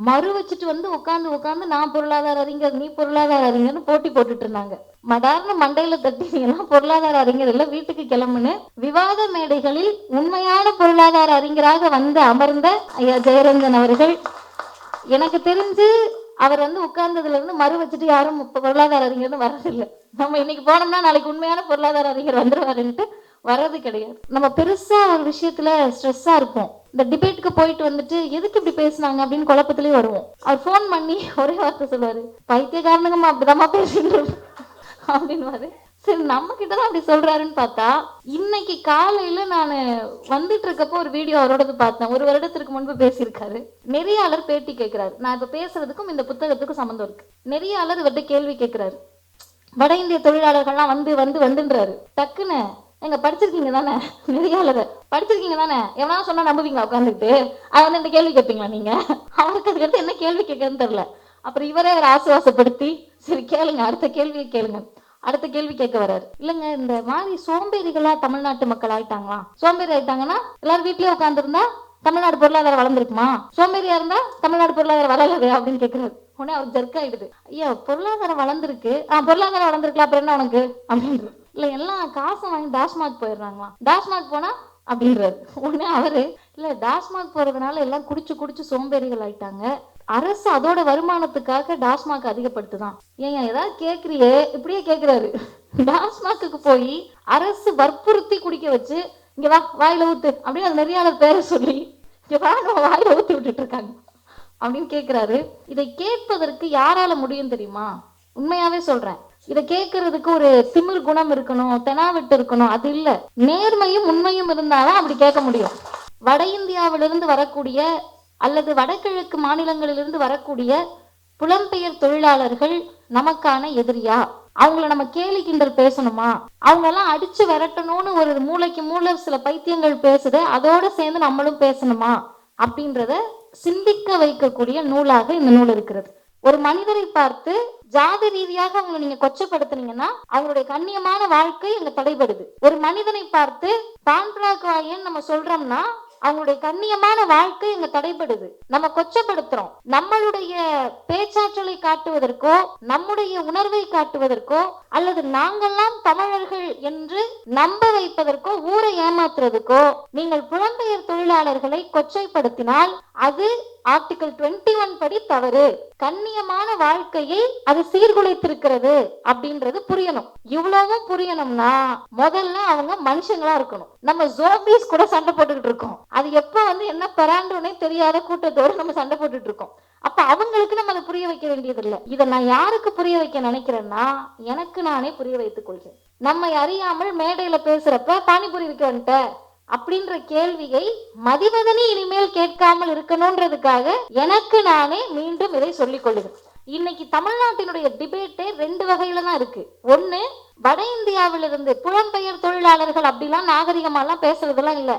மறு வச்சுட்டு வந்து உட்காந்து நான் பொருளாதார அறிஞர், நீ பொருளாதார அறிஞர்னு போட்டி போட்டுட்டு இருந்தாங்க. மடார்னு மண்டையில தட்டி எல்லாம் பொருளாதார அறிஞர் எல்லாம் வீட்டுக்கு கிளம்புன்னு விவாத மேடைகளில் உண்மையான பொருளாதார அறிஞராக வந்து அமர்ந்த ஐயா ஜெயரஞ்சன் அவர்கள், எனக்கு தெரிஞ்சு அவர் வந்து உட்கார்ந்ததுல இருந்து மறு வச்சுட்டு யாரும் பொருளாதார அறிஞர்னு வர்றதில்லை. நம்ம இன்னைக்கு போனோம்னா நாளைக்கு உண்மையான பொருளாதார அறிஞர் வந்துருவாருன்ட்டு வர்றது கிடையாது. நம்ம பெருசா ஒரு விஷயத்துல ஸ்ட்ரெஸ்ஸா இருப்போம். இந்த டிபேட்டுக்கு போயிட்டு வந்துட்டு எதுக்கு இப்படி பேசினாங்க அப்படின்னு குழப்பத்திலேயே வருவோம். அவர் போன் பண்ணி ஒரே வார்த்தை சொல்லுவாரு, பைத்தியக்காரனுங்கம்மா அப்படிதாம்மா பேசிட்டு அப்படின்னு. சரி, நம்ம கிட்டதான் அப்படி சொல்றாருன்னு பார்த்தா, இன்னைக்கு காலையில நான் வந்துட்டு இருக்கப்போ ஒரு வீடியோ அவரோடது பார்த்தேன். 1 வருடத்திற்கு முன்பு பேசியிருக்காரு. நெறியாளர் பேட்டி கேட்கிறாரு. நான் இப்ப பேசுறதுக்கும் இந்த புத்தகத்துக்கும் சம்மந்தம் இருக்கு. நெறியாளர் இவர்கிட்ட கேள்வி கேட்கிறாரு. வட இந்திய தொழிலாளர்கள்லாம் வந்துன்றாரு. டக்குன்னு, எங்க படிச்சிருக்கீங்க தானே, நெறியாளர் படிச்சிருக்கீங்க தானே, எவனா சொன்னா நம்புவீங்களா உட்காந்துட்டு? அது வந்து இந்த கேள்வி கேட்பீங்களா நீங்க? அவருக்கு அதுக்கடுத்து என்ன கேள்வி கேட்கறதுன்னு தெரியல. அப்புறம் இவரே ஒரு ஆசுவாசப்படுத்தி, சரி கேளுங்க, அடுத்த கேள்வியை கேளுங்க. அடுத்த கேள்வி கேட்க வர்றாரு. இல்லைங்க, இந்த மாதிரி சோம்பேறிகளா தமிழ்நாட்டு மக்கள் ஆயிட்டாங்களாம். சோம்பேறி ஆயிட்டாங்கன்னா எல்லாரும் வீட்லயே உட்காந்துருந்தா தமிழ்நாடு பொருளாதாரம் வளர்ந்துருக்குமா? சோம்பேறியா இருந்தா தமிழ்நாடு பொருளாதாரம் வளரல அப்படின்னு கேட்கிறாரு. உடனே அவர் ஜர்க் ஆயிடுது. ஐயா, பொருளாதாரம் வளர்ந்துருக்கு, பொருளாதாரம் வளர்ந்துருக்கலாம், அப்புறம் என்ன உனக்கு அப்படின்னு. இல்ல, எல்லாம் காசை வாங்கி டாஸ்மாக் போயிடுறாங்களாம். டாஸ்மாக் போனா அப்படின்றாரு. உடனே அவரு, இல்ல டாஸ்மாக் போறதுனால எல்லாம் குடிச்சு சோம்பேறிகள் ஆயிட்டாங்க. அரசு அதோட வருமானத்துக்காக டாஸ்மாக் அதிகப்படுத்துதான். ஏன் ஏதாவது கேக்குறியே, இப்படியே கேக்குறாரு. டாஸ்மாக்கு போய் அரசு வற்புறுத்தி குடிக்க வச்சு, இங்க வா வாயில ஊத்து அப்படின்னு அந்த நெறியாளர் பேரை சொல்லி, இங்க வா நம்ம வாயில ஊத்தி விட்டுட்டு இருக்காங்க அப்படின்னு கேட்கிறாரு. இதை கேட்பதற்கு யாரால முடியும் தெரியுமா? உண்மையாவே சொல்றேன், இதை கேட்கறதுக்கு ஒரு திமிர் குணம் இருக்கணும், தெனாவிட்டு இருக்கணும். அது இல்ல, நேர்மையும் உண்மையும் இருந்தாலும் அப்படி கேட்க முடியும். வட இந்தியாவிலிருந்து வரக்கூடிய அல்லது வடகிழக்கு மாநிலங்களிலிருந்து வரக்கூடிய புலம்பெயர் தொழிலாளர்கள் நமக்கான எதிரியா? அவங்கள நம்ம கேலி கிண்டல் பேசணுமா? அவங்க எல்லாம் அடிச்சு விரட்டணும்னு ஒரு மூளைக்கு மூளை சில பைத்தியங்கள் பேசுது, அதோட சேர்ந்து நம்மளும் பேசணுமா அப்படின்றத சிந்திக்க வைக்கக்கூடிய நூலாக இந்த நூல் இருக்கிறது. ஒரு மனிதரை பார்த்து ஜாதி ரீதியாக அவங்களை நீங்க கொச்சப்படுத்துனீங்கன்னா அவங்களுடைய கண்ணியமான வாழ்க்கை அங்க தடைபடுது. ஒரு மனிதனை பார்த்து பான்பிராக்வாயன் நம்ம சொல்றோம்னா அவங்களுடைய கண்ணியமான வாழ்க்கை இங்க தடைபடுது. நம்ம கொச்சப்படுத்துறோம். நம்மளுடைய பேச்சாற்றலை காட்டுவதற்கோ, நம்முடைய உணர்வை காட்டுவதற்கோ, அல்லது நாங்கெல்லாம் தமிழர்கள் என்று நம்ப வைப்பதற்கோ, ஊரை ஏமாத்துறதுக்கோ நீங்கள் புலம்பெயர் தொழிலாளர்களை கொச்சைப்படுத்தினால் அது ஆர்டிகல் 21 படி தவறு. கண்ணியமான வாழ்க்கையை அது சீர்குலைத்திருக்கிறது அப்படின்றது புரியணும். இவ்வளவும் புரியணும்னா முதல்ல அவங்க மனுஷங்களா இருக்கணும். நம்ம ஜோம்பிஸ் கூட சண்டை போட்டுக்கிட்டு இருக்கோம். அது எப்ப வந்து என்ன பெறாண்டோனே தெரியாத கூட்டத்தோடு நம்ம சண்டை போட்டுட்டு இருக்கோம். அப்ப அவங்களுக்கு நம்ம அதை புரிய வைக்க வேண்டியது இல்லை. இதை நான் யாருக்கு புரிய வைக்க நினைக்கிறேன்னா, எனக்கு நானே புரிய வைத்துக் கொள்கிறேன். நம்மை அறியாமல் மேடையில பேசுறப்ப பானிபூரி விற்க வந்துட்ட அப்படின்ற கேள்வியை மதிவதனி இனிமேல் கேட்காமல் இருக்கணும்ன்றதுக்காக எனக்கு நானே மீண்டும் இதை சொல்லிக் கொள்ளுகிறேன். இன்னைக்கு தமிழ்நாட்டினுடைய டிபேட்டே 2 வகையில தான் இருக்கு. ஒண்ணு, வட இந்தியாவிலிருந்து புலம்பெயர் தொழிலாளர்கள் அப்படிலாம் நாகரிகமாலாம் பேசுறதெல்லாம் இல்ல,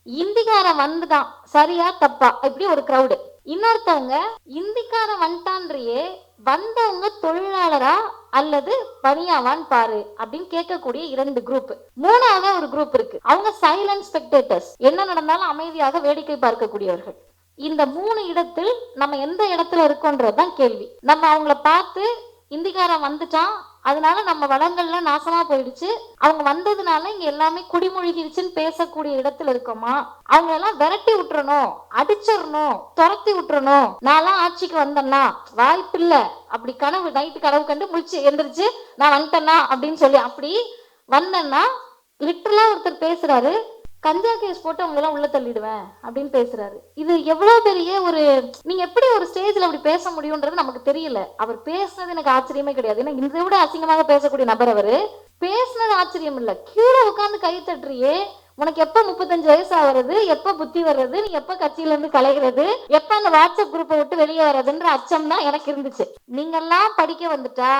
இந்திக்காரன் வந்துதான், சரியா தப்பா இப்படி ஒரு கிரௌடு. இன்னொருத்தவங்க இந்திக்காரன் வந்துட்டான்றியே, வந்தவங்க தொழிலாளரா அல்லது பணியாவான்னு பாரு அப்படின்னு கேட்கக்கூடிய 2 குரூப். மூணாவது ஒரு குரூப் இருக்கு, அவங்க சைலண்ட் ஸ்பெக்டேட்டர்ஸ், என்ன நடந்தாலும் அமைதியாக வேடிக்கை பார்க்கக்கூடியவர்கள். இந்த 3 இடத்தில் நம்ம எந்த இடத்துல இருக்கோன்றதுதான் கேள்வி. நம்ம அவங்கள பார்த்து இந்திக்காரன் வந்துட்டான், அதனால நம்ம வளங்கள்லாம் நாசமா போயிடுச்சு, அவங்க வந்ததுனால இங்க எல்லாமே குடிமொழிகிடுச்சுன்னு பேசக்கூடிய இடத்துல இருக்கோமா? அவங்க எல்லாம் விரட்டி விட்டுறணும், அடிச்சிடணும், துரத்தி விட்டுறணும், நான்லாம் ஆட்சிக்கு வந்தேன்னா வாய்ப்பில்ல, அப்படி கனவு நைட்டு கனவு கண்டு முடிச்சு எந்திரிச்சு நான் வந்துட்டேன்னா அப்படின்னு சொல்லி அப்படி வந்தேன்னா, லிட்டரலா ஒருத்தர் பேசுறாரு, கஞ்சா கேஸ் போட்டு அவங்க எல்லாம் உள்ள தள்ளிடுவேன் அப்படின்னு பேசுறாரு. இது எவ்வளவு பெரிய ஒரு, நீங்க எப்படி ஒரு ஸ்டேஜ்ல அப்படி பேச முடியும்ன்றது நமக்கு தெரியல. அவர் பேசுனது எனக்கு ஆச்சரியமே கிடையாது. ஏன்னா இதை விட அசிங்கமாக பேசக்கூடிய நபர் அவரு. பேசுனது ஆச்சரியம் இல்ல, கீழே உட்கார்ந்து கை தட்டுறியே, உனக்கு எப்ப 35 வயசு ஆகுறது, எப்ப புத்தி வர்றது, நீ எப்ப கட்சியில இருந்து கலைகிறது, எப்ப அந்த வாட்ஸ்அப் குரூப்பை விட்டு வெளியே வர்றதுன்ற அச்சம் தான் எனக்கு இருந்துச்சு. நீங்கெல்லாம் படிக்க வந்துட்டா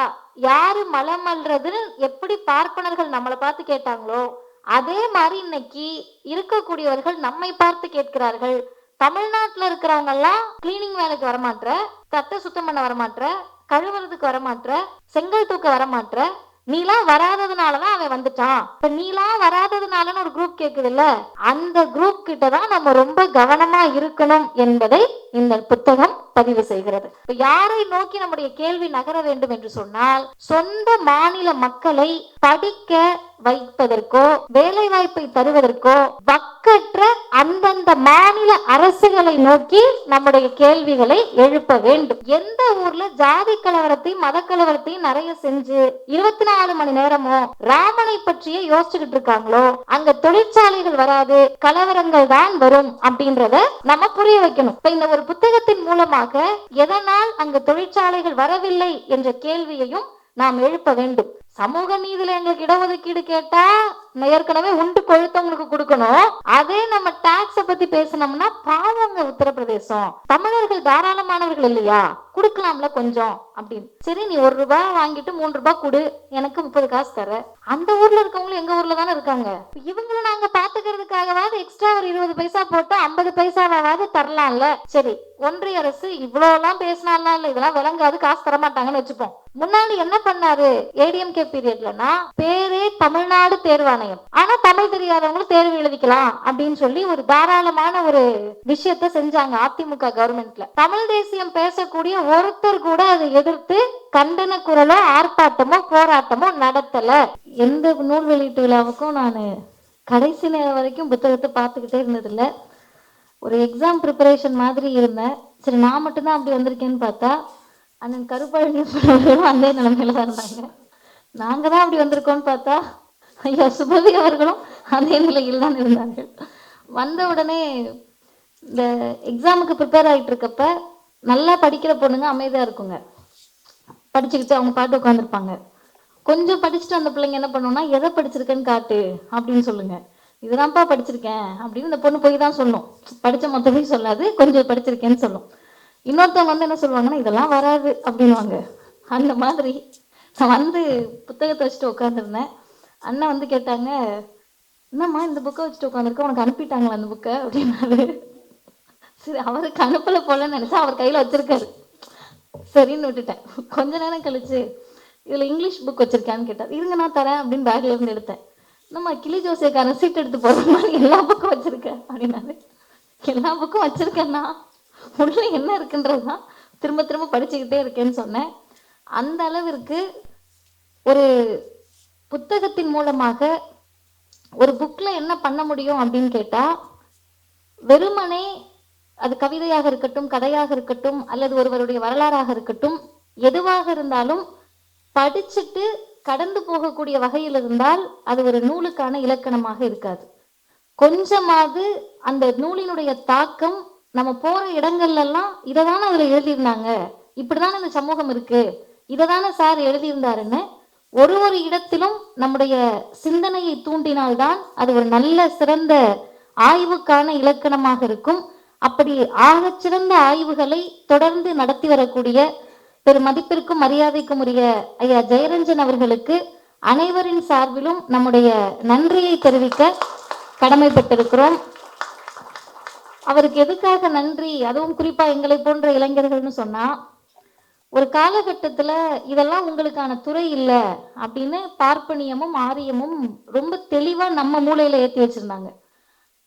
யாரு மலமல்றதுன்னு எப்படி பார்ப்பனர்கள் நம்மளை பார்த்து கேட்டாங்களோ, அதே மாதிரி இன்னைக்கு இருக்கக்கூடியவர்கள் நம்மை பார்த்து கேட்கிறார்கள். தமிழ்நாட்டுல இருக்கிறவங்க எல்லாம் கிளீனிங் வேலைக்கு வரமாட்ற, தட்டை சுத்தம் பண்ண வரமாட்ற, கழுவுறதுக்கு வரமாட்ற, செங்கல் தூக்க வரமாட்ற, நீலாம் வராததுனாலதான் அவன் வந்துட்டான். இப்ப நீலாம் வராததுனாலன்னு ஒரு குரூப் கேக்குது இல்ல, அந்த குரூப் கிட்டதான் நம்ம ரொம்ப கவனமா இருக்கணும் என்பதை இந்த புத்தகம் பதிவு செய்கிறது. இப்ப யாரை நோக்கி நம்முடைய கேள்வி நகர வேண்டும் என்று சொன்னால், சொந்த மாநில மக்களை படிக்க வைப்பதற்கோ வேலை வாய்ப்பை தருவதற்கோ வக்கற்ற அந்தந்த மாநில அரசுகளை நோக்கி நம்முடைய கேள்விகளை எழுப்ப வேண்டும். எந்த ஊர்ல ஜாதி கலவரத்தையும் மத கலவரத்தையும் நிறைய செஞ்சு 24 மணி நேரமும் ராமனை பற்றியே யோசிச்சுக்கிட்டு இருக்காங்களோ அங்க தொழிற்சாலைகள் வராது, கலவரங்கள் தான் வரும் அப்படின்றத நம்ம புரிய வைக்கணும். இப்ப இந்த ஒரு புத்தகத்தின் மூலமாக எதனால் அங்க தொழிற்சாலைகள் வரவில்லை என்ற கேள்வியையும் நாம் எழுப்ப வேண்டும். சமூக நீதியில எங்களுக்கு இடஒதுக்கீடு கேட்டா ஏற்கனவே உண்டு கொழுத்தவங்களுக்கு கொடுக்கணும். அதே நம்ம டாக்ஸ பத்தி பேசணும்னா பாவங்க உத்தரப்பிரதேசம், தமிழர்கள் தாராளமானவர்கள் இல்லையா, கொடுக்கலாம்ல கொஞ்சம் அப்படின்னு. சரி, நீ 1 ரூபாய் வாங்கிட்டு 3 ரூபாய் கொடு, எனக்கு 30 காசு தர. அந்த ஊர்ல இருக்கவங்களும் எங்க ஊர்ல தானே இருக்காங்க. இவங்களை நாங்க பாத்துக்கிறதுக்காகவாது எக்ஸ்ட்ரா ஒரு 20 பைசா போட்டு 50 பைசாவாவது தரலாம்ல. சரி, ஒன்றிய அரசு இவ்வளவு எல்லாம் பேசினாலும் இல்ல, இதெல்லாம் விளங்காது, காசு தர மாட்டாங்கன்னு வச்சுப்போம். முன்னாடி என்ன பண்ணாரு ஏடிஎம்கே பீரியட்லனா, பேரே தமிழ்நாடு தேர்வாணையம், ஆனா தமிழ் தெரியாதவங்களும் தேர்வு எழுதிக்கலாம் அப்படின்னு சொல்லி ஒரு தாராளமான ஒரு விஷயத்த செஞ்சாங்க அதிமுக கவர்மெண்ட்ல. தமிழ் தேசியம் பேசக்கூடிய ஒருத்தர் கூட அதை எதிர்த்து கண்டன குரலோ ஆர்ப்பாட்டமோ போராட்டமோ நடத்தல. எந்த நூல் வெளியீட்டு விழாவுக்கும் நான் கடைசி நேரம் வரைக்கும் புத்தகத்தை பார்த்துக்கிட்டே இருந்ததில்ல. ஒரு எக்ஸாம் ப்ரிப்பரேஷன் மாதிரி இருந்தேன். சரி, நான் மட்டும்தான் அப்படி வந்திருக்கேன்னு பார்த்தா அண்ணன் கருப்பழனி அந்த நிலைமையில தான் இருந்தாங்க. நாங்க தான் அப்படி வந்திருக்கோம்னு பார்த்தா ஐயா சுபவி அவர்களும் அதே நிலையில் தான் இருந்தார்கள். வந்த உடனே இந்த எக்ஸாமுக்கு ப்ரிப்பேர் ஆகிட்டு இருக்கப்ப நல்லா படிக்கிற பொண்ணுங்க அமைதியா இருக்குங்க, படிச்சுக்கிட்டு அவங்க பாட்டு உட்காந்துருப்பாங்க. கொஞ்சம் படிச்சுட்டு அந்த பிள்ளைங்க என்ன பண்ணுவோம்னா, எதை படிச்சிருக்கேன்னு காட்டு அப்படின்னு சொல்லுங்க. இதுதான்ப்பா படிச்சிருக்கேன் அப்படின்னு இந்த பொண்ணு போய் தான் சொல்லும். படிச்ச மொத்தமே சொல்லாது, கொஞ்சம் படிச்சிருக்கேன்னு சொல்லும். இன்னொருத்தவங்க வந்து என்ன சொல்லுவாங்கன்னா, இதெல்லாம் வராது அப்படின்வாங்க. அந்த மாதிரி நான் வந்து புத்தகத்தை வச்சுட்டு உட்காந்துருந்தேன். அண்ணன் வந்து கேட்டாங்க, என்னம்மா இந்த புக்கை வச்சுட்டு உட்காந்துருக்க, உனக்கு அனுப்பிட்டாங்களா அந்த புக்கை அப்படின்னாரு. சரி, அவருக்கு அனுப்பல போலன்னு நினைச்சா அவர் கையில வச்சிருக்காரு, சரின்னு விட்டுட்டேன். கொஞ்ச நேரம் கழிச்சு இதுல இங்கிலீஷ் புக் வச்சிருக்கான்னு கேட்டார். இருங்க நான் தரேன் அப்படின்னு பேக்ல இருந்து எடுத்தேன். நம்ம கிளி ஜோசியக்காரன் சீட் எடுத்து போற மாதிரி எல்லா புக்கும் வச்சிருக்கேன் அப்படின்னாரு. எல்லா புக்கும் வச்சிருக்கேன்னா உள்ள என்ன இருக்குன்றதுதான் திரும்ப திரும்ப படிச்சுக்கிட்டே இருக்கேன்னு சொன்னேன். அந்த அளவிற்கு ஒரு புத்தகத்தின் மூலமாக ஒரு புக்ல என்ன பண்ண முடியும் அப்படின்னு கேட்டா, வெறுமனே அது கவிதையாக இருக்கட்டும், கதையாக இருக்கட்டும், அல்லது ஒருவருடைய வரலாறாக இருக்கட்டும், எதுவாக இருந்தாலும் படிச்சுட்டு கடந்து போகக்கூடிய வகையில் இருந்தால் அது ஒரு நூலுக்கான இலக்கணமாக இருக்காது. கொஞ்சமாவது அந்த நூலினுடைய தாக்கம் நம்ம போற இடங்கள்ல எல்லாம் இதைதானே அதுல எழுதியிருந்தாங்க, இப்படிதானே இந்த சமூகம் இருக்கு, இதைதானே சார் எழுதியிருந்தாருன்னு ஒரு ஒரு இடத்திலும் நம்முடைய சிந்தனையை தூண்டினால்தான் அது ஒரு நல்ல சிறந்த ஆய்வுக்கான இலக்கணமாக இருக்கும். அப்படி ஆகச்சிறந்த ஆய்வுகளை தொடர்ந்து நடத்தி வரக்கூடிய பெரும் மதிப்பிற்கும் மரியாதைக்கும் உரிய ஐயா ஜெயரஞ்சன் அவர்களுக்கு அனைவரின் சார்பிலும் நம்முடைய நன்றியை தெரிவிக்க கடமைப்பட்டிருக்கிறோம். அவருக்கு எதுக்காக நன்றி, அதுவும் குறிப்பா எங்களை போன்ற இளைஞர்கள்னு சொன்னா, ஒரு காலகட்டத்துல இதெல்லாம் உங்களுக்கான துறை இல்லை அப்படின்னு பார்ப்பனியமும் ஆரியமும் ரொம்ப தெளிவா நம்ம மூளையில ஏற்றி வச்சிருந்தாங்க.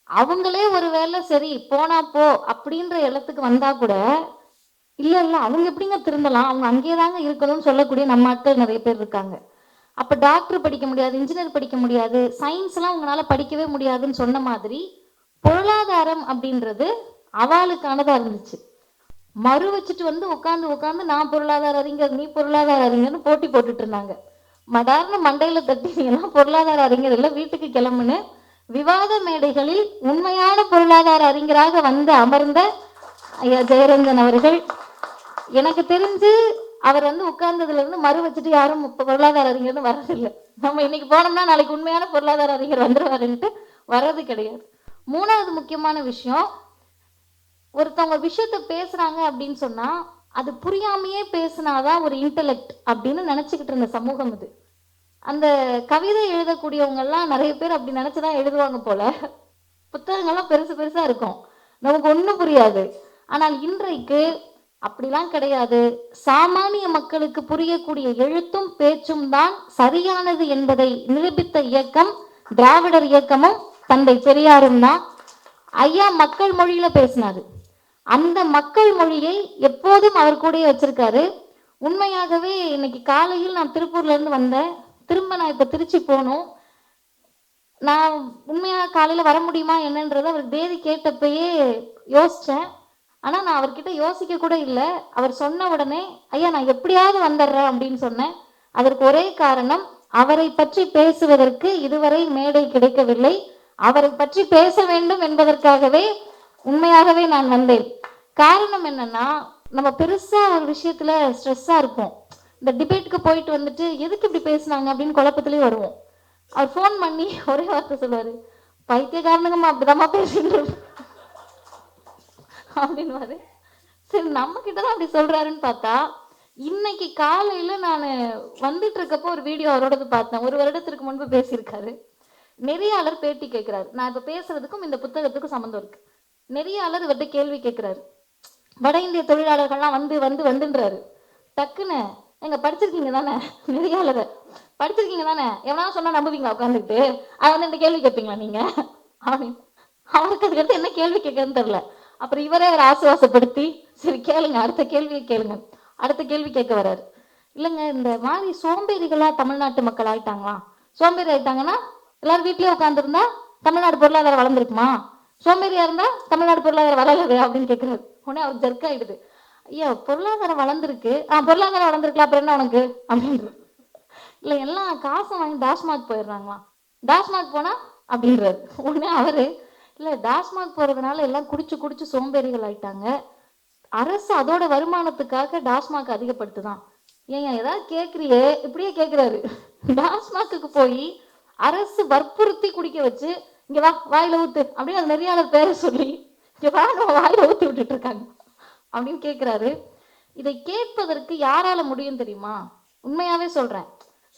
அவங்களே ஒருவேளை சரி போனா போ அப்படின்ற இடத்துக்கு வந்தா கூட இல்ல இல்ல அவங்க எப்படிங்க திருந்தலாம், அவங்க அங்கேதாங்க இருக்கணும்னு சொல்லக்கூடிய நம்ம ஆட்கள் நிறைய பேர் இருக்காங்க. அப்ப டாக்டர் படிக்க முடியாது, இன்ஜினியர் படிக்க முடியாது, சயின்ஸ் எல்லாம் உங்களால படிக்கவே முடியாதுன்னு சொன்ன மாதிரி பொருளாதாரம் அப்படின்றது அவளுக்கானதா இருந்துச்சு. மறு வச்சுட்டு வந்து உட்காந்து உட்காந்து நான் பொருளாதார அறிஞர், நீ பொருளாதார அறிஞர்னு போட்டி போட்டுட்டு இருந்தாங்க. மடார்னு மண்டையில தட்டி நீ எல்லாம் பொருளாதார அறிஞர் இல்லை, வீட்டுக்கு கிளம்புன்னு விவாத மேடைகளில் உண்மையான பொருளாதார அறிஞராக வந்து அமர்ந்த ஐயா ஜெயரஞ்சன் அவர்கள். எனக்கு தெரிஞ்சு அவர் வந்து உட்கார்ந்ததுல இருந்து மறு வச்சுட்டு யாரும் பொருளாதார அறிஞர்னு வர்றதில்லை. நம்ம இன்னைக்கு போனோம்னா நாளைக்கு உண்மையான பொருளாதார அறிஞர் வந்துருவாருன்ட்டு வர்றது கிடையாது. மூணாவது முக்கியமான விஷயம், ஒருத்தவங்க விஷயத்த பேசுறாங்க அப்படின்னு சொன்னா அது புரியாமையே பேசினாதான் ஒரு இன்டெலெக்ட் அப்படின்னு நினைச்சுக்கிட்டு இருந்த சமூகம் இது. அந்த கவிதை எழுதக்கூடியவங்க எல்லாம் நிறைய பேர் அப்படி நினைச்சுதான் எழுதுவாங்க போல. புத்தகங்கள்லாம் பெருசு பெருசா இருக்கும், நமக்கு ஒண்ணும் புரியாது. ஆனால் இன்றைக்கு அப்படிலாம் கிடையாது. சாமானிய மக்களுக்கு புரியக்கூடிய எழுத்தும் பேச்சும் தான் சரியானது என்பதை நிரூபித்த இயக்கம் திராவிடர் இயக்கமும் தந்தை பெரியாரும் தான். ஐயா மக்கள் மொழியில பேசினாரு. அந்த மக்கள் மொழியை எப்போதும் அவர் கூடயே வச்சிருக்காரு. உண்மையாகவே இன்னைக்கு காலையில் நான் திருப்பூர்ல இருந்து வந்தேன். திரும்ப நான் இப்ப திருச்சி போகணும். நான் உண்மையாக காலையில் வர முடியுமா என்னன்றதை அவர் தேதி கேட்டப்பயே யோசித்தேன். ஆனால் நான் அவர்கிட்ட யோசிக்க கூட இல்லை. அவர் சொன்ன உடனே ஐயா நான் எப்படியாவது வந்துடுறேன் அப்படின்னு சொன்னேன். அதற்கு ஒரே காரணம், அவரை பற்றி பேசுவதற்கு இதுவரை மேடை கிடைக்கவில்லை. அவரை பற்றி பேச வேண்டும் என்பதற்காகவே உண்மையாகவே நான் வந்தேன். காரணம் என்னன்னா, நம்ம பெருசா ஒரு விஷயத்துல ஸ்ட்ரெஸ்ஸா இருப்போம். இந்த டிபேட்டுக்கு போயிட்டு வந்துட்டு எதுக்கு இப்படி பேசுனாங்க அப்படின்னு குழப்பத்திலேயே வருவோம். அவர் ஃபோன் பண்ணி ஒரே வார்த்தை சொல்லுவாரு, பைத்தியக்காரனுங்கம்மா அப்படிதாம்மா பேசிட்டு அப்படின்வாரு. சரி நம்ம கிட்டதான் அப்படி சொல்றாருன்னு பார்த்தா, இன்னைக்கு காலையில நான் வந்துட்டு இருக்கப்போ ஒரு வீடியோ அவரோடது பார்த்தேன். 1 வருடத்திற்கு முன்பு பேசியிருக்காரு. நெறியாளர் பேட்டி கேட்கிறாரு. நான் இப்ப பேசுறதுக்கும் இந்த புத்தகத்துக்கும் சம்மந்தம் இருக்கு. நெறியாளர் இவர்கிட்ட கேள்வி கேட்கிறாரு. வட இந்திய தொழிலாளர்கள்லாம் வந்துன்றாரு. டக்குன்னு எங்க படிச்சிருக்கீங்க தானே, நெறியாளரை படிச்சிருக்கீங்க தானே, எவனா சொன்னா நம்புவீங்களா உட்காந்துக்கிட்டு, அதை வந்து இந்த கேள்வி கேட்பீங்களா நீங்க அப்படின்னு. அவருக்கு அதுக்கடுத்து என்ன கேள்வி கேட்கறதுன்னு தெரியல. அப்புறம் இவரே ஒரு ஆசுவாசப்படுத்தி, சரி கேளுங்க அடுத்த கேள்வியை கேளுங்க. அடுத்த கேள்வி கேட்க வர்றாரு. இல்லைங்க இந்த மாதிரி சோம்பேறிகளா தமிழ்நாட்டு மக்கள் ஆயிட்டாங்களா, சோம்பேறி ஆயிட்டாங்கன்னா எல்லாரும் வீட்லயே உட்காந்துருந்தா தமிழ்நாடு பொருளாதாரம் வளர்ந்துருக்குமா, சோம்பேறியா இருந்தா தமிழ்நாடு பொருளாதாரம் வளரது அப்படின்னு கேட்கிறாரு. உடனே அவருக்கு ஜர்க் ஆயிடுது. ஐயா பொருளாதாரம் வளர்ந்துருக்கு, பொருளாதாரம் வளர்ந்துருக்கலாம் அப்புறம் என்ன உனக்கு அப்படின்றது. இல்லை எல்லாம் காசை வாங்கி டாஸ்மாக் போயிடுறாங்களாம், டாஸ்மாக் போனா அப்படின்றாரு. உடனே அவரு இல்லை டாஸ்மாக் போறதுனால எல்லாம் குடிச்சு குடிச்சு சோம்பேறிகள் ஆயிட்டாங்க, அரசு அதோட வருமானத்துக்காக டாஸ்மாக் அதிகப்படுத்துதான். ஏங்க ஏதாவது கேட்குறியே இப்படியே கேட்குறாரு. டாஸ்மாக்கு போய் அரசு வற்புறுத்தி குடிக்க வச்சு இங்க வா வாயில ஊத்து அப்படின்னு அந்த நெறியாளர் பேரை சொல்லி இங்க வா நம்ம வாயில ஊத்தி விட்டுட்டு இருக்காங்க அப்படின்னு கேட்கிறாரு. இதை கேட்பதற்கு யாரால முடியும் தெரியுமா? உண்மையாவே சொல்றேன்.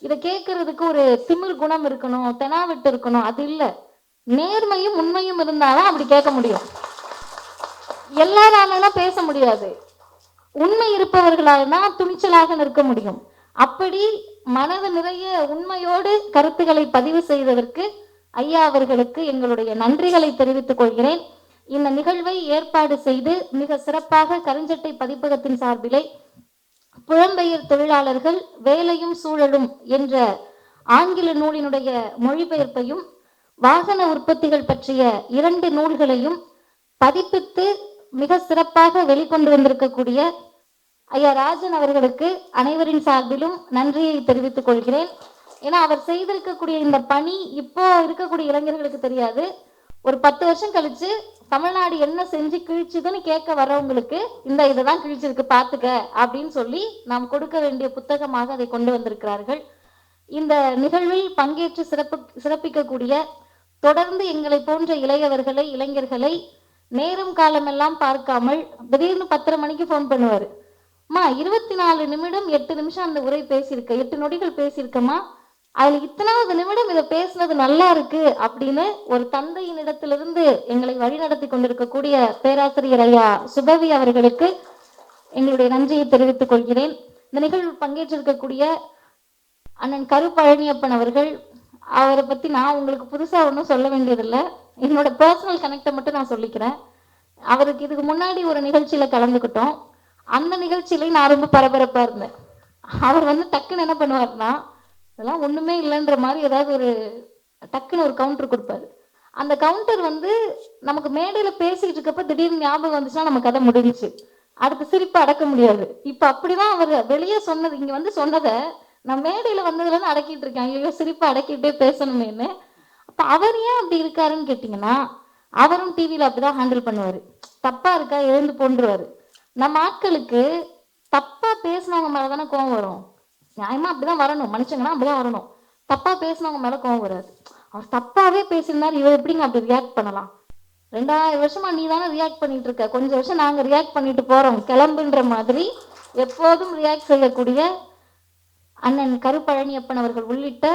இதை கேட்கறதுக்கு ஒரு திமிர் குணம் இருக்கணும், தெனாவிட்டு இருக்கணும், அது இல்லை. நேர்மையும் உண்மையும் இருந்தாலும் அப்படி கேட்க முடியும். எல்லாராலாம் பேச முடியாது. உண்மை இருப்பவர்களால் துணிச்சலாக நிற்க முடியும். அப்படி மனது நிறைய உண்மையோடு கருத்துக்களை பதிவு செய்ததற்கு ஐயா அவர்களுக்கு எங்களுடைய நன்றிகளை தெரிவித்துக் கொள்கிறேன். இந்த நிகழ்வை ஏற்பாடு செய்து மிக சிறப்பாக கருஞ்சட்டை பதிப்பகத்தின் சார்பிலே புலம்பெயர் தொழிலாளர்கள் வேலையும் சூழலும் என்ற ஆங்கில நூலினுடைய மொழிபெயர்ப்பையும் வாகன உற்பத்திகள் பற்றிய 2 நூல்களையும் பதிப்பித்து மிக சிறப்பாக வெளிக்கொண்டு வந்திருக்கக்கூடிய ஐயா ராஜன் அவர்களுக்கு அனைவரின் சார்பிலும் நன்றியை தெரிவித்துக் கொள்கிறேன். ஏன்னா அவர் செய்திருக்கக்கூடிய இந்த பணி இப்போ இருக்கக்கூடிய இளைஞர்களுக்கு தெரியாது. ஒரு 10 வருஷம் கழிச்சு தமிழ்நாடு என்ன செஞ்சு கிழிச்சுதுன்னு கேட்க வர்றவங்களுக்கு இந்த இதுதான் கிழிச்சிருக்கு பார்த்துக்க அப்படின்னு சொல்லி நாம் கொடுக்க வேண்டிய புத்தகமாக அதை கொண்டு வந்திருக்கிறார்கள். இந்த நிகழ்வில் பங்கேற்று சிறப்பிக்கக்கூடிய தொடர்ந்து எங்களை போன்ற இளைஞர்களை நேரம் காலமெல்லாம் பார்க்காமல் திடீர்னு 10:30 மணிக்கு ஃபோன் பண்ணுவாரு. அம்மா 24 நிமிடம் 8 நிமிஷம் அந்த உரை பேசியிருக்க, 8 நொடிகள் பேசியிருக்கமா, அதுல இத்தனாவது நிமிடம் இதை பேசுனது நல்லா இருக்கு அப்படின்னு ஒரு தந்தையின் இடத்திலிருந்து எங்களை வழிநடத்தி கொண்டிருக்கக்கூடிய பேராசிரியர் ஐயா சுபவி அவர்களுக்கு எங்களுடைய நன்றியை தெரிவித்துக் கொள்கிறேன். இந்த நிகழ்வில் பங்கேற்றிருக்கக்கூடிய அண்ணன் கரு பழனியப்பன் அவர்கள், அவரை பத்தி நான் உங்களுக்கு புதுசா ஒன்றும் சொல்ல வேண்டியதில்லை. என்னோட பர்சனல் கனெக்டை மட்டும் நான் சொல்லிக்கிறேன். அவருக்கு இதுக்கு முன்னாடி ஒரு நிகழ்ச்சியில கலந்துக்கிட்டோம். அந்த நிகழ்ச்சியில நான் ரொம்ப பரபரப்பா இருந்தேன். அவர் வந்து டக்குன்னு என்ன பண்ணுவார்னா, இதெல்லாம் ஒண்ணுமே இல்லைன்ற மாதிரி ஏதாவது ஒரு டக்குன்னு ஒரு கவுண்டர் கொடுப்பாரு. அந்த கவுண்டர் வந்து நமக்கு மேடையில பேசிட்டு இருக்கப்ப திடீர்னு ஞாபகம் வந்துச்சுன்னா நம்ம கதை முடிஞ்சிச்சு, அடுத்து சிரிப்பு அடக்க முடியாது. இப்ப அப்படிதான் அவர் வெளியே சொன்னது, இங்க வந்து சொன்னதை நான் மேடையில வந்ததுல இருந்து அடக்கிட்டு இருக்கேன். ஐயோ சிரிப்பை அடக்கிட்டே பேசணுமேன்னு. அப்ப அவர் ஏன் அப்படி இருக்காருன்னு கேட்டீங்கன்னா, அவரும் டிவியில அப்படிதான் ஹேண்டில் பண்ணுவாரு. தப்பா இருக்கா எழுந்து போன்றுவாரு. நம்ம ஆட்களுக்கு தப்பா பேசினவங்க மேலதானே கோவம் வரும். நியாயமா அப்படிதான் வரணும், மனுஷங்கன்னா அப்படிதான் வரணும். தப்பா பேசினவங்க மேல கோவம் வராது. அவர் தப்பாவே பேசியிருந்தாரு, இவர் எப்படிங்க அப்படி ரியாக்ட் பண்ணலாம்? 2000 வருஷமா நீ தானே ரியாக்ட் பண்ணிட்டு இருக்க, கொஞ்சம் வருஷம் நாங்க ரியாக்ட் பண்ணிட்டு போறோம் கிளம்புன்ற மாதிரி எப்போதும் ரியாக்ட் செய்யக்கூடிய அண்ணன் கரு பழனியப்பன் அவர்கள் உள்ளிட்ட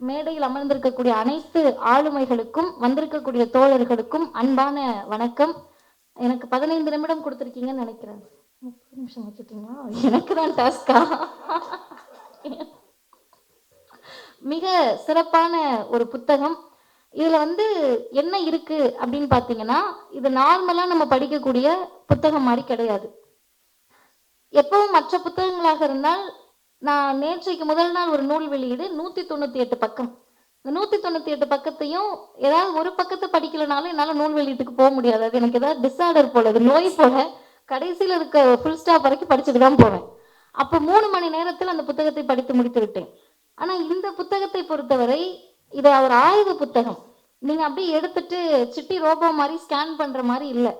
மேடையில் அமர்ந்திருக்கக்கூடிய அனைத்து ஆளுமைகளுக்கும் வந்திருக்கக்கூடிய தோழர்களுக்கும் அன்பான வணக்கம். எனக்கு 15 நிமிடம் கொடுத்துருக்கீங்கன்னு நினைக்கிறேன். 30 நிமிஷம் வச்சுட்டீங்களா? எனக்கு தான் டாஸ்கா? மிக சிறப்பான ஒரு புத்தகம். இதுல வந்து என்ன இருக்கு அப்படின்னு பாத்தீங்கன்னா, இது நார்மலா நம்ம படிக்கக்கூடிய புத்தகம் மாதிரி கிடையாது. எப்பவும் மற்ற புத்தகங்களாக இருந்தால், நான் நேற்றைக்கு முதல் நாள் ஒரு நூல் வெளியீடு 198 பக்கம். இந்த 198 பக்கத்தையும் ஏதாவது ஒரு பக்கத்தை படிக்கலனாலும் என்னால நூல் வெளியீட்டுக்கு போக முடியாது. அது எனக்கு ஏதாவது டிஸார்டர் போல, அது நோய் போல. கடைசியில் இருக்க ஃபுல் ஸ்டாப் வரைக்கும் படிச்சுட்டு தான் போவேன். அப்போ 3 மணி நேரத்தில் அந்த புத்தகத்தை படித்து முடித்து விட்டேன். ஆனா இந்த புத்தகத்தை பொறுத்தவரை இது ஒரு ஆய்வு புத்தகம். நீங்க அப்படியே எடுத்துட்டு சிட்டி ரோபோ மாதிரி ஸ்கேன் பண்ற மாதிரி இல்லை.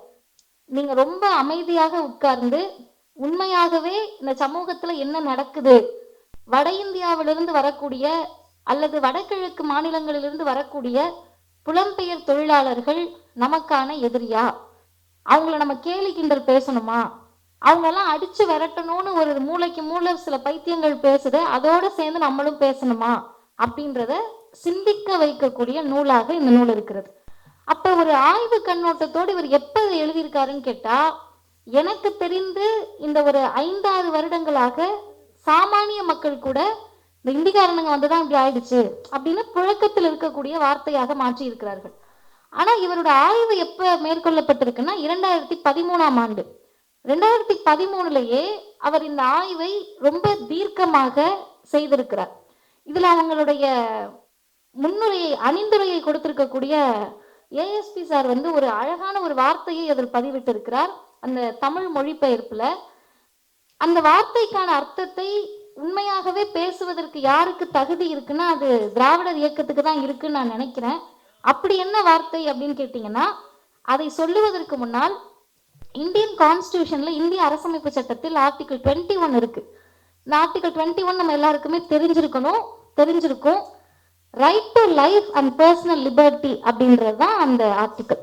நீங்க ரொம்ப அமைதியாக உட்கார்ந்து உண்மையாகவே இந்த சமூகத்துல என்ன நடக்குது, வட இந்தியாவிலிருந்து வரக்கூடிய அல்லது வடகிழக்கு மாநிலங்களிலிருந்து வரக்கூடிய புலம்பெயர் தொழிலாளர்கள் நமக்கான எதிரியா, அவங்கள நம்ம கேலி கிண்டல் பேசணுமா, அவங்கெல்லாம் அடிச்சு விரட்டணும்னு ஒரு மூளைக்கு மூளை சில பைத்தியங்கள் பேசுது, அதோட சேர்ந்து நம்மளும் பேசணுமா அப்படின்றத சிந்திக்க வைக்கக்கூடிய நூலாக இந்த நூல் இருக்கிறது. அப்ப ஒரு ஆய்வு கண்ணோட்டத்தோடு இவர் எப்ப எழுதியிருக்காருன்னு கேட்டா, எனக்கு தெரிந்து இந்த ஒரு 5-6 வருடங்களாக சாமானிய மக்கள் கூட இந்த இந்திக்காரனுங்க வந்துதான் இப்படி ஆயிடுச்சு அப்படின்னு புழக்கத்தில் இருக்கக்கூடிய வார்த்தையாக மாற்றி இருக்கிறார்கள். ஆனா இவரோட ஆய்வு எப்ப மேற்கொள்ளப்பட்டிருக்குன்னா 2013ஆம் ஆண்டு. 2013லயே அவர் இந்த ஆய்வை ரொம்ப தீர்க்கமாக செய்திருக்கிறார். இதுல அவங்களுடைய முன்னுரையை அணிந்துரையை கொடுத்திருக்கக்கூடிய ஏஎஸ்பி சார் வந்து ஒரு அழகான ஒரு வார்த்தையை அதில் பதிவிட்டு இருக்கிறார். அந்த தமிழ் மொழிபெயர்ப்புல அந்த வார்த்தைக்கான அர்த்தத்தை உண்மையாகவே பேசுவதற்கு யாருக்கு தகுதி இருக்குன்னா அது திராவிடர் இயக்கத்துக்கு தான் இருக்குன்னு நான் நினைக்கிறேன். அப்படி என்ன வார்த்தை அப்படின்னு கேட்டீங்கன்னா, அதை சொல்லுவதற்கு முன்னால் இந்தியன் கான்ஸ்டியூஷன்ல, இந்திய அரசமைப்பு சட்டத்தில் ஆர்டிகிள் 21 இருக்கு. இந்த ஆர்டிகிள் 21 நம்ம எல்லாருக்குமே தெரிஞ்சிருக்கும். Right to life and personal liberty அப்படின்றது தான் அந்த ஆர்டிகிள்.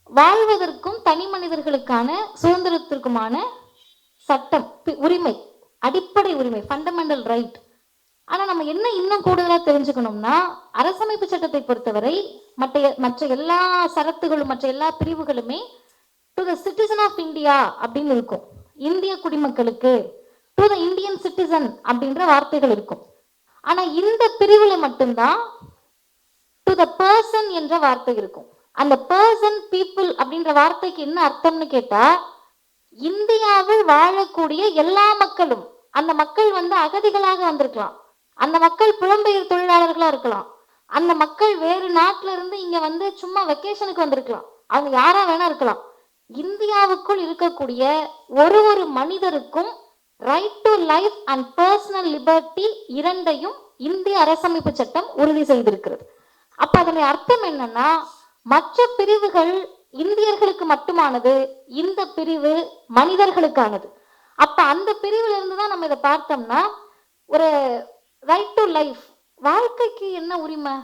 வாழ்வதற்கும் தனி மனிதர்களுக்கான சுதந்திரத்திற்குமான சட்டம், உரிமை, அடிப்படை உரிமை, ஃபண்டமெண்டல் ரைட். ஆனா நம்ம என்ன இன்னும் கூடுதலா தெரிஞ்சுக்கணும்னா, அரசமைப்பு சட்டத்தை பொறுத்தவரை மற்ற எல்லா சரத்துகளும் மற்ற எல்லா பிரிவுகளுமே to the citizen of India அப்படின்னு இருக்கும். இந்திய குடிமக்களுக்கு, டு த இந்தியன் சிட்டிசன் அப்படின்ற வார்த்தைகள் இருக்கும். ஆனா இந்த பிரிவுல மட்டும்தான் டு த பர்சன் என்ற வார்த்தை இருக்கும். அந்த பர்சன், பீப்புள் அப்படின்ற வார்த்தைக்கு என்ன அர்த்தம்னு கேட்டா, இந்தியாவில் வாழக்கூடிய எல்லா மக்களும், அந்த மக்கள் வந்து அகதிகளாக வந்திருக்கலாம், அந்த மக்கள் புலம்பெயர் தொழிலாளர்களா இருக்கலாம், அந்த மக்கள் வேறு நாட்டில இருந்து இங்க வந்து சும்மா வெக்கேஷனுக்கு வந்திருக்கலாம், அவங்க யாரா வேணா இருக்கலாம். இந்தியாவுக்குள் இருக்கக்கூடிய ஒரு மனிதருக்கும் right to life and personal liberty இரண்டையும் இந்திய அரசமைப்பு சட்டம் உறுதி செய்திருக்கிறது. அப்ப அதனுடைய அர்த்தம் என்னன்னா, மற்ற பிரிவுகள் இந்தியர்களுக்கு மட்டுமானது, இந்த பிரிவு மனிதர்களுக்கானது. அப்ப அந்த பிரிவுல இருந்து தான் நம்ம இதை பார்த்தோம்னா, ஒரு ரைட் டு லைஃப், வாழ்க்கைக்கு என்ன உரிமை,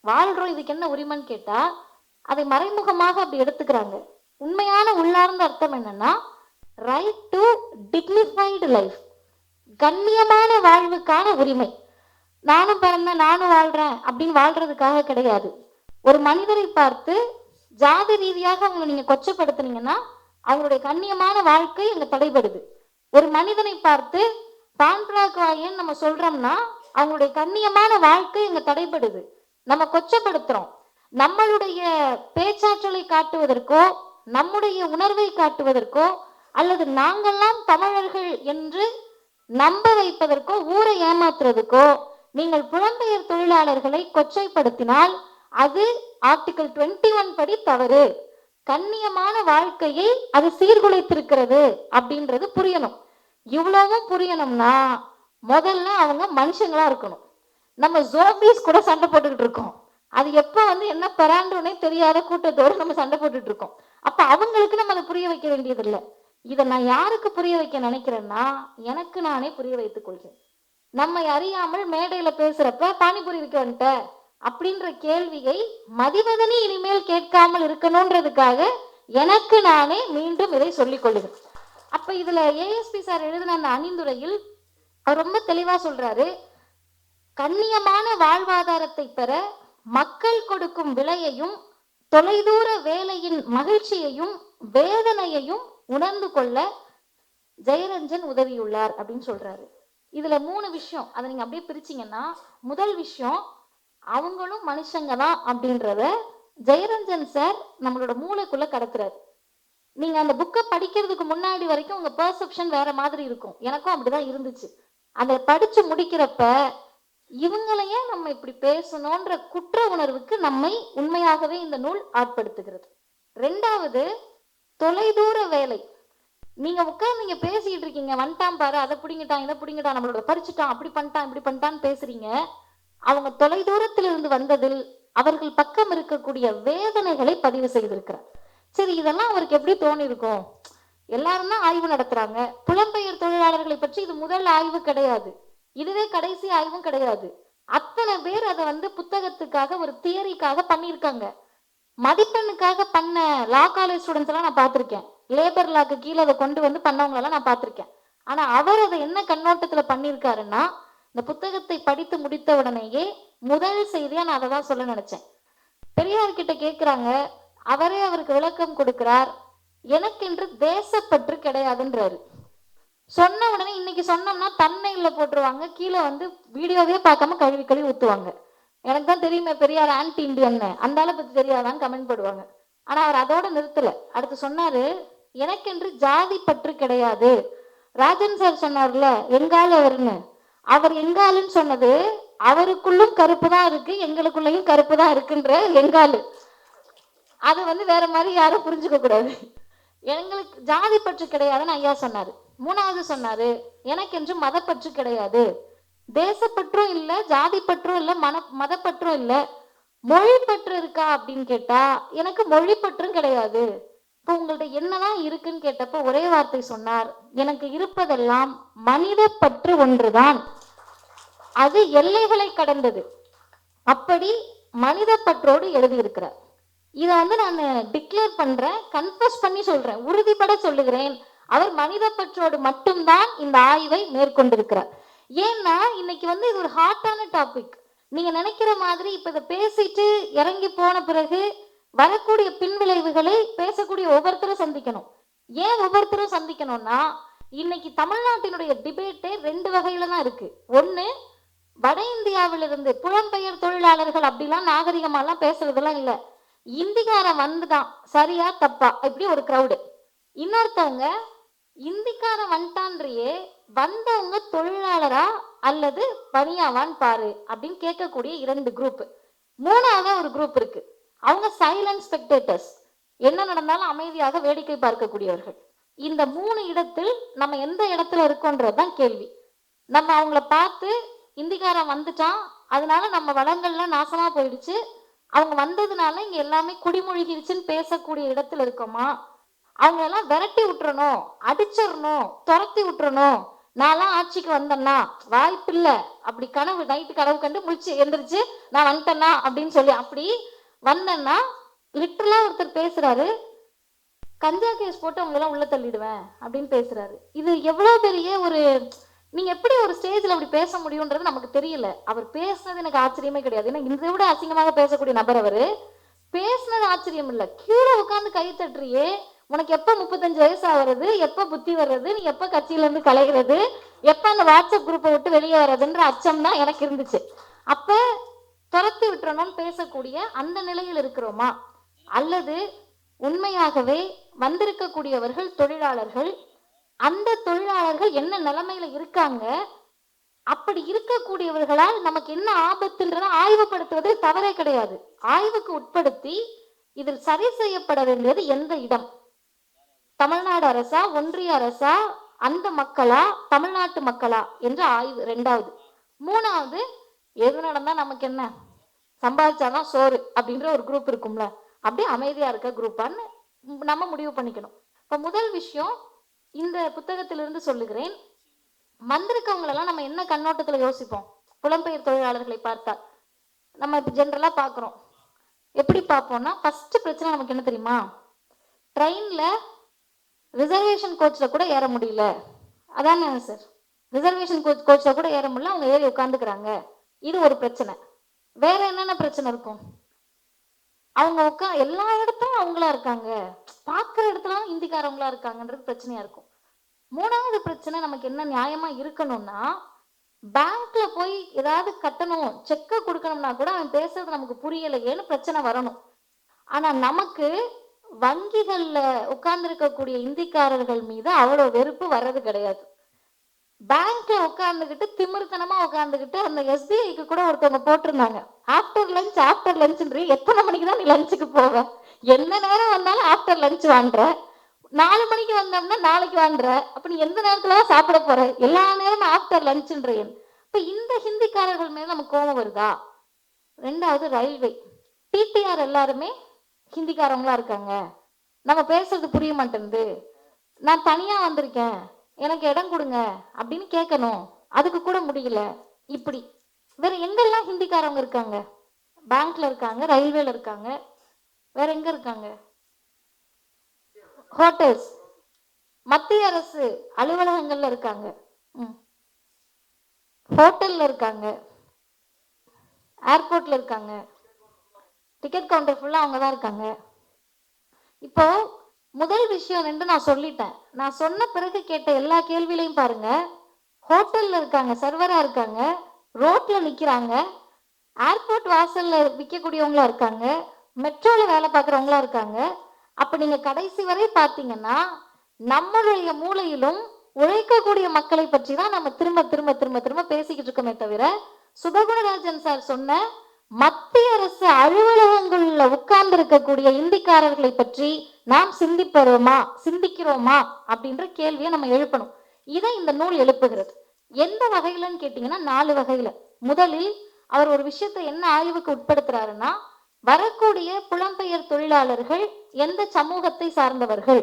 வாழ்றோம், இதுக்கு என்ன உரிமைன்னு கேட்டா அதை மறைமுகமாக அப்படி எடுத்துக்கிறாங்க. உண்மையான உள்ளார்ந்த அர்த்தம் என்னன்னா, ரைட் டு டிக்னிஃபைடு லைஃப், கண்ணியமான வாழ்வுக்கான உரிமை. நானும் பிறந்தேன் நானும் வாழ்றேன் அப்படின்னு வாழ்றதுக்காக கிடையாது. ஒரு மனிதரை பார்த்து ஜாதி ரீதியாக அவங்களை நீங்க கொச்சப்படுத்துனீங்கன்னா அவங்களுடைய கண்ணியமான வாழ்க்கை அங்க தடைபடுது. ஒரு மனிதனை பார்த்து பான்பிராக்வாயன் நம்ம சொல்றோம்னா அவங்களுடைய கண்ணியமான வாழ்க்கை அங்க தடைபடுது. நம்ம கொச்சப்படுத்துறோம். நம்மளுடைய பேச்சாற்றலை காட்டுவதற்கோ, நம்முடைய உணர்வை காட்டுவதற்கோ, அல்லது நாங்கள்லாம் தமிழர்கள் என்று நம்ப வைப்பதற்கோ, ஊரை ஏமாத்துறதுக்கோ நீங்கள் புலம்பெயர் தொழிலாளர்களை கொச்சைப்படுத்தினால் அது ஆர்டிகிள் 21 படி தவறு. கண்ணியமான வாழ்க்கையை அது சீர்குலைத்திருக்கிறது அப்படின்றது புரியணும். இவ்வளவும் புரியணும்னா முதல்ல அவங்க மனுஷங்களா இருக்கணும். நம்ம ஜோம்பிஸ் கூட சண்டை போட்டுக்கிட்டு இருக்கோம். அது எப்ப வந்து என்ன பெறாண்டோனே தெரியாத கூட்டத்தோடு நம்ம சண்டை போட்டுட்டு இருக்கோம். அப்ப அவங்களுக்கு நம்ம அதை புரிய வைக்க வேண்டியது இல்லை. இதை நான் யாருக்கு புரிய வைக்க நினைக்கிறேன்னா, எனக்கு நானே புரிய வைத்துக் கொள்கிறேன். நம்மை அறியாமல் மேடையில பேசுறப்ப பானிபூரி விற்க வந்துட்ட அப்படின்ற கேள்வியை மதிவதனி இனிமேல் கேட்காமல் இருக்கணும்ன்றதுக்காக எனக்கு நானே மீண்டும் இதை சொல்லிக் கொள்ளுகிறேன். அப்ப இதுல ஏஎஸ்பி சார் எழுதின அந்த அணிந்துரையில் அவர் ரொம்ப தெளிவா சொல்றாரு, கண்ணியமான வாழ்வாதாரத்தை பெற மக்கள் கொடுக்கும் விலையையும், தொலைதூர வேலையின் மகிழ்ச்சியையும் வேதனையையும் உணர்ந்து கொள்ள ஜெயரஞ்சன் உதவியுள்ளார் அப்படின்னு சொல்றாரு. இதுல 3 விஷயம், அதை நீங்க அப்படியே பிரிச்சீங்கன்னா, முதல் விஷயம், அவங்களும் மனுஷங்க தான் அப்படின்றத ஜெயரஞ்சன் சார் நம்மளோட மூளைக்குள்ள கடத்துறாரு. நீங்க அந்த புக்கை படிக்கிறதுக்கு முன்னாடி வரைக்கும் உங்க பெர்செப்ஷன் வேற மாதிரி இருக்கும். எனக்கும் அப்படிதான் இருந்துச்சு. அதை படிச்சு முடிக்கிறப்ப இவங்களையே நம்ம இப்படி பேசணும்ன்ற குற்ற உணர்வுக்கு நம்மை உண்மையாகவே இந்த நூல் ஆட்படுத்துகிறது. ரெண்டாவது, தொலைதூர வேலை. நீங்க உட்கார்ந்து நீங்க பேசிட்டு இருக்கீங்க, வந்துட்டான் பாரு, அதை பிடிங்கிட்டான், இதை பிடிங்கிட்டான், நம்மளோட பறிச்சுட்டான், அப்படி பண்ணிட்டான், இப்படி பண்ணிட்டான்னு பேசுறீங்க. அவங்க தொலைதூரத்தில் இருந்து வந்ததில் அவர்கள் பக்கம் இருக்கக்கூடிய வேதனைகளை பதிவு செய்திருக்கிறார். சரி, இதெல்லாம் அவருக்கு எப்படி தோணி இருக்கும்? எல்லாரும் தான் ஆய்வு நடத்துறாங்க. புலம்பெயர் தொழிலாளர்களை பற்றி இது முதல் ஆய்வு கிடையாது, இதுவே கடைசி ஆய்வும் கிடையாது. அத்தனை பேர் அதை புத்தகத்துக்காக ஒரு தியரிக்காக பண்ணியிருக்காங்க. மதிப்பெண்ணுக்காக பண்ண லா காலேஜ் ஸ்டூடெண்ட்ஸ் எல்லாம் நான் பார்த்திருக்கேன். லேபர் லாக்கு கீழே அதை கொண்டு பண்ணவங்களெல்லாம் நான் பார்த்திருக்கேன். ஆனா அவர் அதை என்ன கண்ணோட்டத்துல பண்ணியிருக்காருன்னா, இந்த புத்தகத்தை படித்து முடித்த உடனேயே முதல் செய்தியா நான் அதை தான் சொல்ல நினைச்சேன். பெரியார் கிட்ட கேட்கிறாங்க, அவரே அவருக்கு விளக்கம் கொடுக்கிறார். எனக்கென்று தேசப்பற்று கிடையாதுன்றாரு. சொன்ன உடனே இன்னைக்கு சொன்னோம்னா தன்னையில போட்டுருவாங்க, கீழே வீடியோவே பார்க்காம கழுவி கழுவி ஊத்துவாங்க. எனக்கு தான் தெரியுமே பெரியார் ஆன்டி இண்டியன்னு, அந்த ஆளை பத்தி தெரியாதான்னு கமெண்ட் போடுவாங்க. ஆனா அவர் அதோட நிறுத்தல. அடுத்து சொன்னாரு, எனக்கென்று ஜாதி பற்று கிடையாது. ராஜன் சார் சொன்னார்ல எங்கால் அவர்னு, அவர் எங்காலுன்னு சொன்னது அவருக்குள்ளும் கருப்பு தான் இருக்கு, எங்களுக்குள்ளேயும் கருப்பு தான் இருக்குன்ற எங்காலு. அது வேற மாதிரி யாரும் புரிஞ்சுக்க கூடாது. எங்களுக்கு ஜாதி பற்று கிடையாதுன்னு ஐயா சொன்னாரு. மூணாவது சொன்னாரு, எனக்கென்று மதப்பற்று கிடையாது. தேசப்பற்றும் இல்லை, ஜாதி பற்றும் இல்லை, மதப்பற்றும் இல்லை. மொழி பற்று இருக்கா அப்படின்னு கேட்டா எனக்கு மொழி பற்றும் கிடையாது. இப்போ உங்கள்ட்ட என்னதான் இருக்குன்னு கேட்டப்ப ஒரே வார்த்தை சொன்னார், எனக்கு இருப்பதெல்லாம் மனித பற்று ஒன்றுதான், அது எல்லைகளை கடந்தது. அப்படி மனித பற்றோடு எழுதியிருக்கிறார். இதை நான் டிக்ளேர் பண்றேன், கன்ஃபஸ் பண்ணி சொல்றேன், உறுதிப்பட சொல்லுகிறேன். அவர் மனித பற்றோடு மட்டும்தான் இந்த ஆய்வை மேற்கொண்டிருக்கிறார். ஏன்னா இன்னைக்கு இது ஒரு ஹாட்டான டாபிக். நீங்க நினைக்கிற மாதிரி இப்ப இதை பேசிட்டு இறங்கி போன பிறகு வரக்கூடிய பின்விளைவுகளை பேசக்கூடிய ஒவ்வொருத்தரும் சந்திக்கணும். ஏன் ஒவ்வொருத்தரும் சந்திக்கணும்னா, இன்னைக்கு தமிழ்நாட்டினுடைய டிபேட்டே ரெண்டு வகையில தான் இருக்கு. ஒண்ணு, வட இந்தியாவிலிருந்து புலம்பெயர் தொழிலாளர்கள் அப்படிலாம் நாகரிகமாலாம் பேசுறதுலாம் இல்லை, இந்திக்காரன் வந்துதான் சரியா தப்பா இப்படி ஒரு கிரௌடு. இன்னொருத்தவங்க இந்திக்காரன் வந்துட்டான்றியே, வந்தவங்க தொழிலாளரா அல்லது பணியாவான்னு பாரு அப்படின்னு கேட்கக்கூடிய இரண்டு குரூப். மூணாவது ஒரு குரூப் இருக்கு, அவங்க சைலண்ட் ஸ்பெக்டேட்டர்ஸ், என்ன நடந்தாலும் அமைதியாக வேடிக்கை பார்க்கக்கூடியவர்கள். இந்த மூணு இடத்தில் நம்ம எந்த இடத்துல இருக்கோன்றதுதான் கேள்வி. நம்ம அவங்கள பார்த்து இந்திக்காரன் வந்துட்டான் அதனால நம்ம வளங்கள்லாம் நாசமா போயிடுச்சு, அவங்க வந்ததுனால இங்க எல்லாமே குடிமொழிகிடுச்சுன்னு பேசக்கூடிய இடத்துல இருக்கோமா? அவங்களெல்லாம் விரட்டி விட்டுறணும், அடிச்சிடணும், துரத்தி விட்டுறணும், நான்லாம் ஆட்சிக்கு வந்தேன்னா வாய்ப்பில்லை, அப்படி கனவு நைட்டு கனவு கண்டு முழிச்சு எந்திரிச்சு நான் வந்துட்டேன்னா அப்படின்னு சொல்லி அப்படி வந்தேன்னா, லிட்டரலா ஒருத்தர் பேசுறாரு, கஞ்சா கேஸ் போட்டு அவங்களெல்லாம் உள்ள தள்ளிடுவேன் அப்படின்னு பேசுறாரு. இது எவ்வளவு பெரிய ஒரு, நீங்க எப்படி ஒரு ஸ்டேஜ்ல அப்படி பேச முடியும்ன்றது நமக்கு தெரியல. அவர் பேசுனது எனக்கு ஆச்சரியமே கிடையாது. ஏன்னா இதை விட அசிங்கமாக பேசக்கூடிய நபர் அவரு. பேசுனது ஆச்சரியம் இல்லை, கீழே உட்காந்து கை தட்டுறியே, உனக்கு எப்ப 35 வயசு ஆகுறது, எப்ப புத்தி வர்றது, நீ எப்ப கட்சியில இருந்து கலைகிறது, எப்ப அந்த வாட்ஸ்அப் குரூப்பை விட்டு வெளியே வர்றதுன்ற அச்சம் தான் எனக்கு இருந்துச்சு. அப்ப துரத்தி விட்டுறணும்னு பேசக்கூடிய அந்த நிலையில் இருக்கிறோமா, அல்லது உண்மையாகவே வந்திருக்கக்கூடியவர்கள் தொழிலாளர்கள், அந்த தொழிலாளர்கள் என்ன நிலைமையில இருக்காங்க, அப்படி இருக்கக்கூடியவர்களால் நமக்கு என்ன ஆபத்துன்றதை ஆய்வுபடுத்துவது தவறே கிடையாது. ஆய்வுக்கு உட்படுத்தி இதில் சரி செய்யப்பட வேண்டியது எந்த இடம், தமிழ்நாடு அரசா, ஒன்றிய அரசா, அந்த மக்களா, தமிழ்நாட்டு மக்களா என்ற ஆய்வு ரெண்டாவது. மூணாவது, எது நடந்தா நமக்கு என்ன, சம்பாதிச்சாதான் சோறு அப்படின்ற ஒரு குரூப் இருக்கும்ல, அப்படியே அமைதியா இருக்க குரூப்பான்னு நம்ம முடிவு பண்ணிக்கணும். இப்ப முதல் விஷயம், இந்த புத்தகத்திலிருந்து சொல்லுகிறேன், வந்திருக்கவங்களெல்லாம் நம்ம என்ன கண்ணோட்டத்துல யோசிப்போம்? புலம்பெயர் தொழிலாளர்களை பார்த்தா நம்ம இப்ப ஜென்ரலா பாக்குறோம். எப்படி பார்ப்போம்னா, ஃபர்ஸ்ட் பிரச்சனை நமக்கு என்ன தெரியுமா, ட்ரெயின்ல ரிசர்வேஷன் கோச்ல கூட ஏற முடியல. அதானே சார், ரிசர்வேஷன் கோச்ல கூட ஏற முடியல, அவங்க ஏறி உட்காந்துக்கிறாங்க, இது ஒரு பிரச்சனை. வேற என்னென்ன பிரச்சனை இருக்கும்? அவங்க எல்லா இடத்துலயும் அவங்களா இருக்காங்க, பார்க்குற இடத்துல இந்திக்காரவங்களா இருக்காங்கன்றது பிரச்சனையா இருக்கும். மூணாவது பிரச்சனை நமக்கு என்ன நியாயமா இருக்கணும்னா, பேங்க்ல போய் ஏதாவது கட்டணும், செக்க கொடுக்கணும்னா கூட அவன் பேசுறது நமக்கு புரியலையேன்னு பிரச்சனை வரணும். ஆனா நமக்கு வங்கிகள்ல உட்கார்ந்து இருக்கக்கூடிய இந்திக்காரர்கள் மீது அவ்வளவு வெறுப்பு வர்றது கிடையாது. பேங்க்ல உட்கார்ந்துகிட்டு திமிர்த்தனமா உட்கார்ந்துகிட்டு அந்த எஸ்பிஐக்கு கூட ஒருத்தவங்க போட்டிருந்தாங்க, ஆஃப்டர் லஞ்ச் எத்தனை மணிக்கு தான் நீ லஞ்சுக்கு போவ, எந்த நேரம் வந்தாலும் ஆஃப்டர் லஞ்ச் வாங்குற, 4 மணிக்கு வந்தோம்னா நாளைக்கு வாங்குற, அப்ப நீ எந்த நேரத்துல தான் சாப்பிட போற, எல்லா நேரமும் ஆஃப்டர் லஞ்சுன்றேன். இப்ப இந்த ஹிந்திக்காரர்கள் மேல நமக்கு கோபம் வருதா? ரெண்டாவது ரயில்வே, டிடிஆர் எல்லாருமே ஹிந்திக்காரங்களா இருக்காங்க, நம்ம பேசுறது புரிய மாட்டேங்குது, நான் தனியா வந்திருக்கேன் எனக்கு இடம் கொடுங்க அப்படின்னு கேட்கணும், அதுக்கு கூட முடியல. இப்படி வேற எங்கெல்லாம் ஹிந்திக்காரங்க இருக்காங்க? பேங்க்ல இருக்காங்க, ரயில்வேல இருக்காங்க, வேற எங்க இருக்காங்க? ஹோட்டல்ஸ், மத்திய அரசு அலுவலகங்கள்ல இருக்காங்க, ஹோட்டல்ல இருக்காங்க, ஏர்போர்ட்ல இருக்காங்க, டிக்கெட் கவுண்டர் ஃபுல்லா அவங்க தான் இருக்காங்க. இப்போ முதல் விஷயம் ரெண்டு நான் சொல்லிட்டேன். நான் சொன்ன பிறகு கேட்ட எல்லா கேள்வியிலையும் பாருங்க, ஹோட்டல்ல இருக்காங்க, சர்வரா இருக்காங்க, ரோட்ல நிக்கிறாங்க, ஏர்போர்ட் வாசல்ல விற்கக்கூடியவங்களா இருக்காங்க, மெட்ரோல வேலை பார்க்குறவங்களா இருக்காங்க. அப்ப நீங்க கடைசி வரை பார்த்தீங்கன்னா நம்மளுடைய மூளையிலும் உழைக்கக்கூடிய மக்களை பற்றி தான் நம்ம திரும்ப திரும்ப திரும்ப திரும்ப பேசிக்கிட்டு இருக்கோமே தவிர, சுபகுணராஜன் சார் சொன்ன மத்திய அரசு அலுவலகங்கள்ல உட்கார்ந்து இருக்கக்கூடிய இந்திக்காரர்களை பற்றி நாம் சிந்திக்கிறோமா அப்படின்ற கேள்வியை நம்ம எழுப்பணும். இதை இந்த நூல் எழுப்புகிறது. எந்த வகையிலன்னு கேட்டீங்கன்னா 4 வகையில. முதலில் அவர் ஒரு விஷயத்தை என்ன ஆய்வுக்கு உட்படுத்துறாருன்னா, வரக்கூடிய புலம்பெயர் தொழிலாளர்கள் எந்த சமூகத்தை சார்ந்தவர்கள்,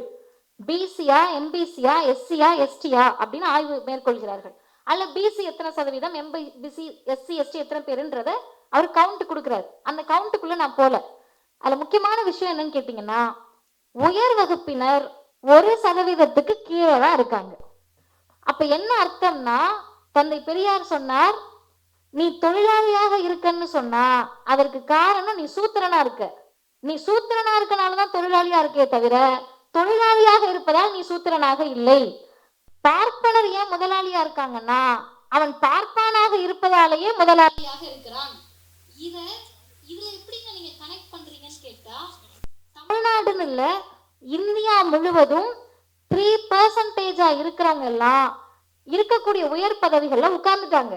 பிசியா, எம்பிசியா, எஸ்சியா, எஸ்டியா அப்படின்னு ஆய்வு மேற்கொள்கிறார்கள். அல்ல பிசி எத்தனை சதவீதம், எம்பிசி, எஸ்சி, எஸ்டி எத்தனை பேருன்றத அவர் கவுண்ட் கொடுக்குறாரு. அந்த கவுண்ட்டுக்குள்ள நான் போல. அதுல முக்கியமான விஷயம் என்னன்னு கேட்டீங்கன்னா, உயர் வகுப்பினர் 1% கீழே தான் இருக்காங்க. அப்ப என்ன அர்த்தம்னா, தந்தை பெரியார் சொன்னார், நீ தொழிலாளியாக இருக்கன்னு சொன்னா அதற்கு காரணம் நீ சூத்திரனா இருக்க. நீ சூத்திரனா இருக்கனாலதான் தொழிலாளியா இருக்கே தவிர தொழிலாளியாக இருப்பதால் நீ சூத்திரனாக இல்லை. பார்ப்பனர் ஏன் முதலாளியா இருக்காங்கன்னா அவன் பார்ப்பானாக இருப்பதாலேயே முதலாளியாக இருக்கிறான். இதுல எப்படிங்க நீங்க கனெக்ட் பண்றீங்கன்னு கேட்டா, தமிழ்நாடுன்னு இல்ல, இந்தியா முழுவதும் 3% இருக்கிறவங்க எல்லாம் இருக்கக்கூடிய உயர் பதவிகள்ல உட்கார்ந்துட்டாங்க.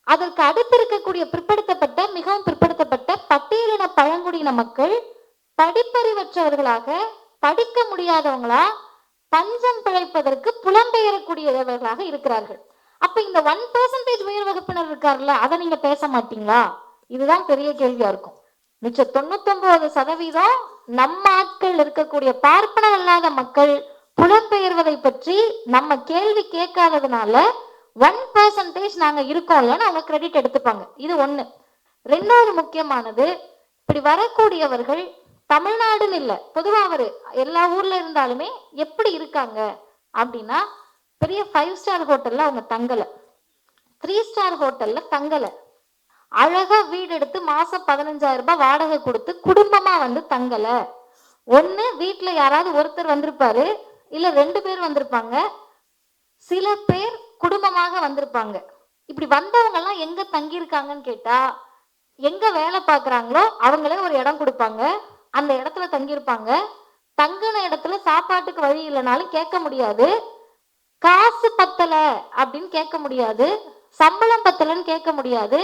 அதற்கு அடுத்து இருக்கக்கூடிய பிற்படுத்தப்பட்ட, மிகவும் பிற்படுத்தப்பட்ட பட்டியலின பழங்குடியின மக்கள் படிப்பறிவற்றவர்களாக, படிக்க முடியாதவங்களா, பஞ்சம் பிழைப்பதற்கு புலம்பெயரக்கூடியவர்களாக இருக்கிறார்கள். அப்ப இந்த 1% உயர் வகுப்பினர் இருக்காருல்ல, அதை நீங்க பேச மாட்டீங்களா? இதுதான் பெரிய கேள்வியா இருக்கும். மிச்சம் 99% நம்ம ஆட்கள் இருக்கக்கூடிய பார்ப்பன அல்லாத மக்கள் புலம்பெயர்வதை பற்றி நம்ம கேள்வி கேட்காததுனால 1% நாங்க இருக்கோம் இல்லைன்னு அவங்க கிரெடிட் எடுத்துப்பாங்க. இது ஒண்ணு. ரெண்டாவது முக்கியமானது, இப்படி வரக்கூடியவர்கள் தமிழ்நாடுன்னு இல்லை, பொதுவா அவரு எல்லா ஊர்ல இருந்தாலுமே எப்படி இருக்காங்க அப்படின்னா, பெரிய 5 ஸ்டார் ஹோட்டல்ல அவங்க தங்கல, 3 ஸ்டார் ஹோட்டல்ல தங்கல, அழகா வீடு எடுத்து மாசம் 15,000 ரூபாய் வாடகை கொடுத்து குடும்பமா வந்து தங்கல. ஒண்ணு வீட்டுல யாராவது ஒருத்தர் வந்திருப்பாரு, இல்ல 2 பேர் வந்திருப்பாங்க, சில பேர் குடும்பமாக வந்திருப்பாங்க. இப்படி வந்தவங்க எல்லாம் எங்க தங்கியிருக்காங்கன்னு கேட்டா, எங்க வேலை பார்க்குறாங்களோ அவங்களே ஒரு இடம் கொடுப்பாங்க, அந்த இடத்துல தங்கியிருப்பாங்க. தங்கின இடத்துல சாப்பாட்டுக்கு வழி இல்லைனாலும் கேட்க முடியாது, காசு பத்தல அப்படின்னு கேட்க முடியாது, சம்பளம் பத்தலன்னு கேட்க முடியாது,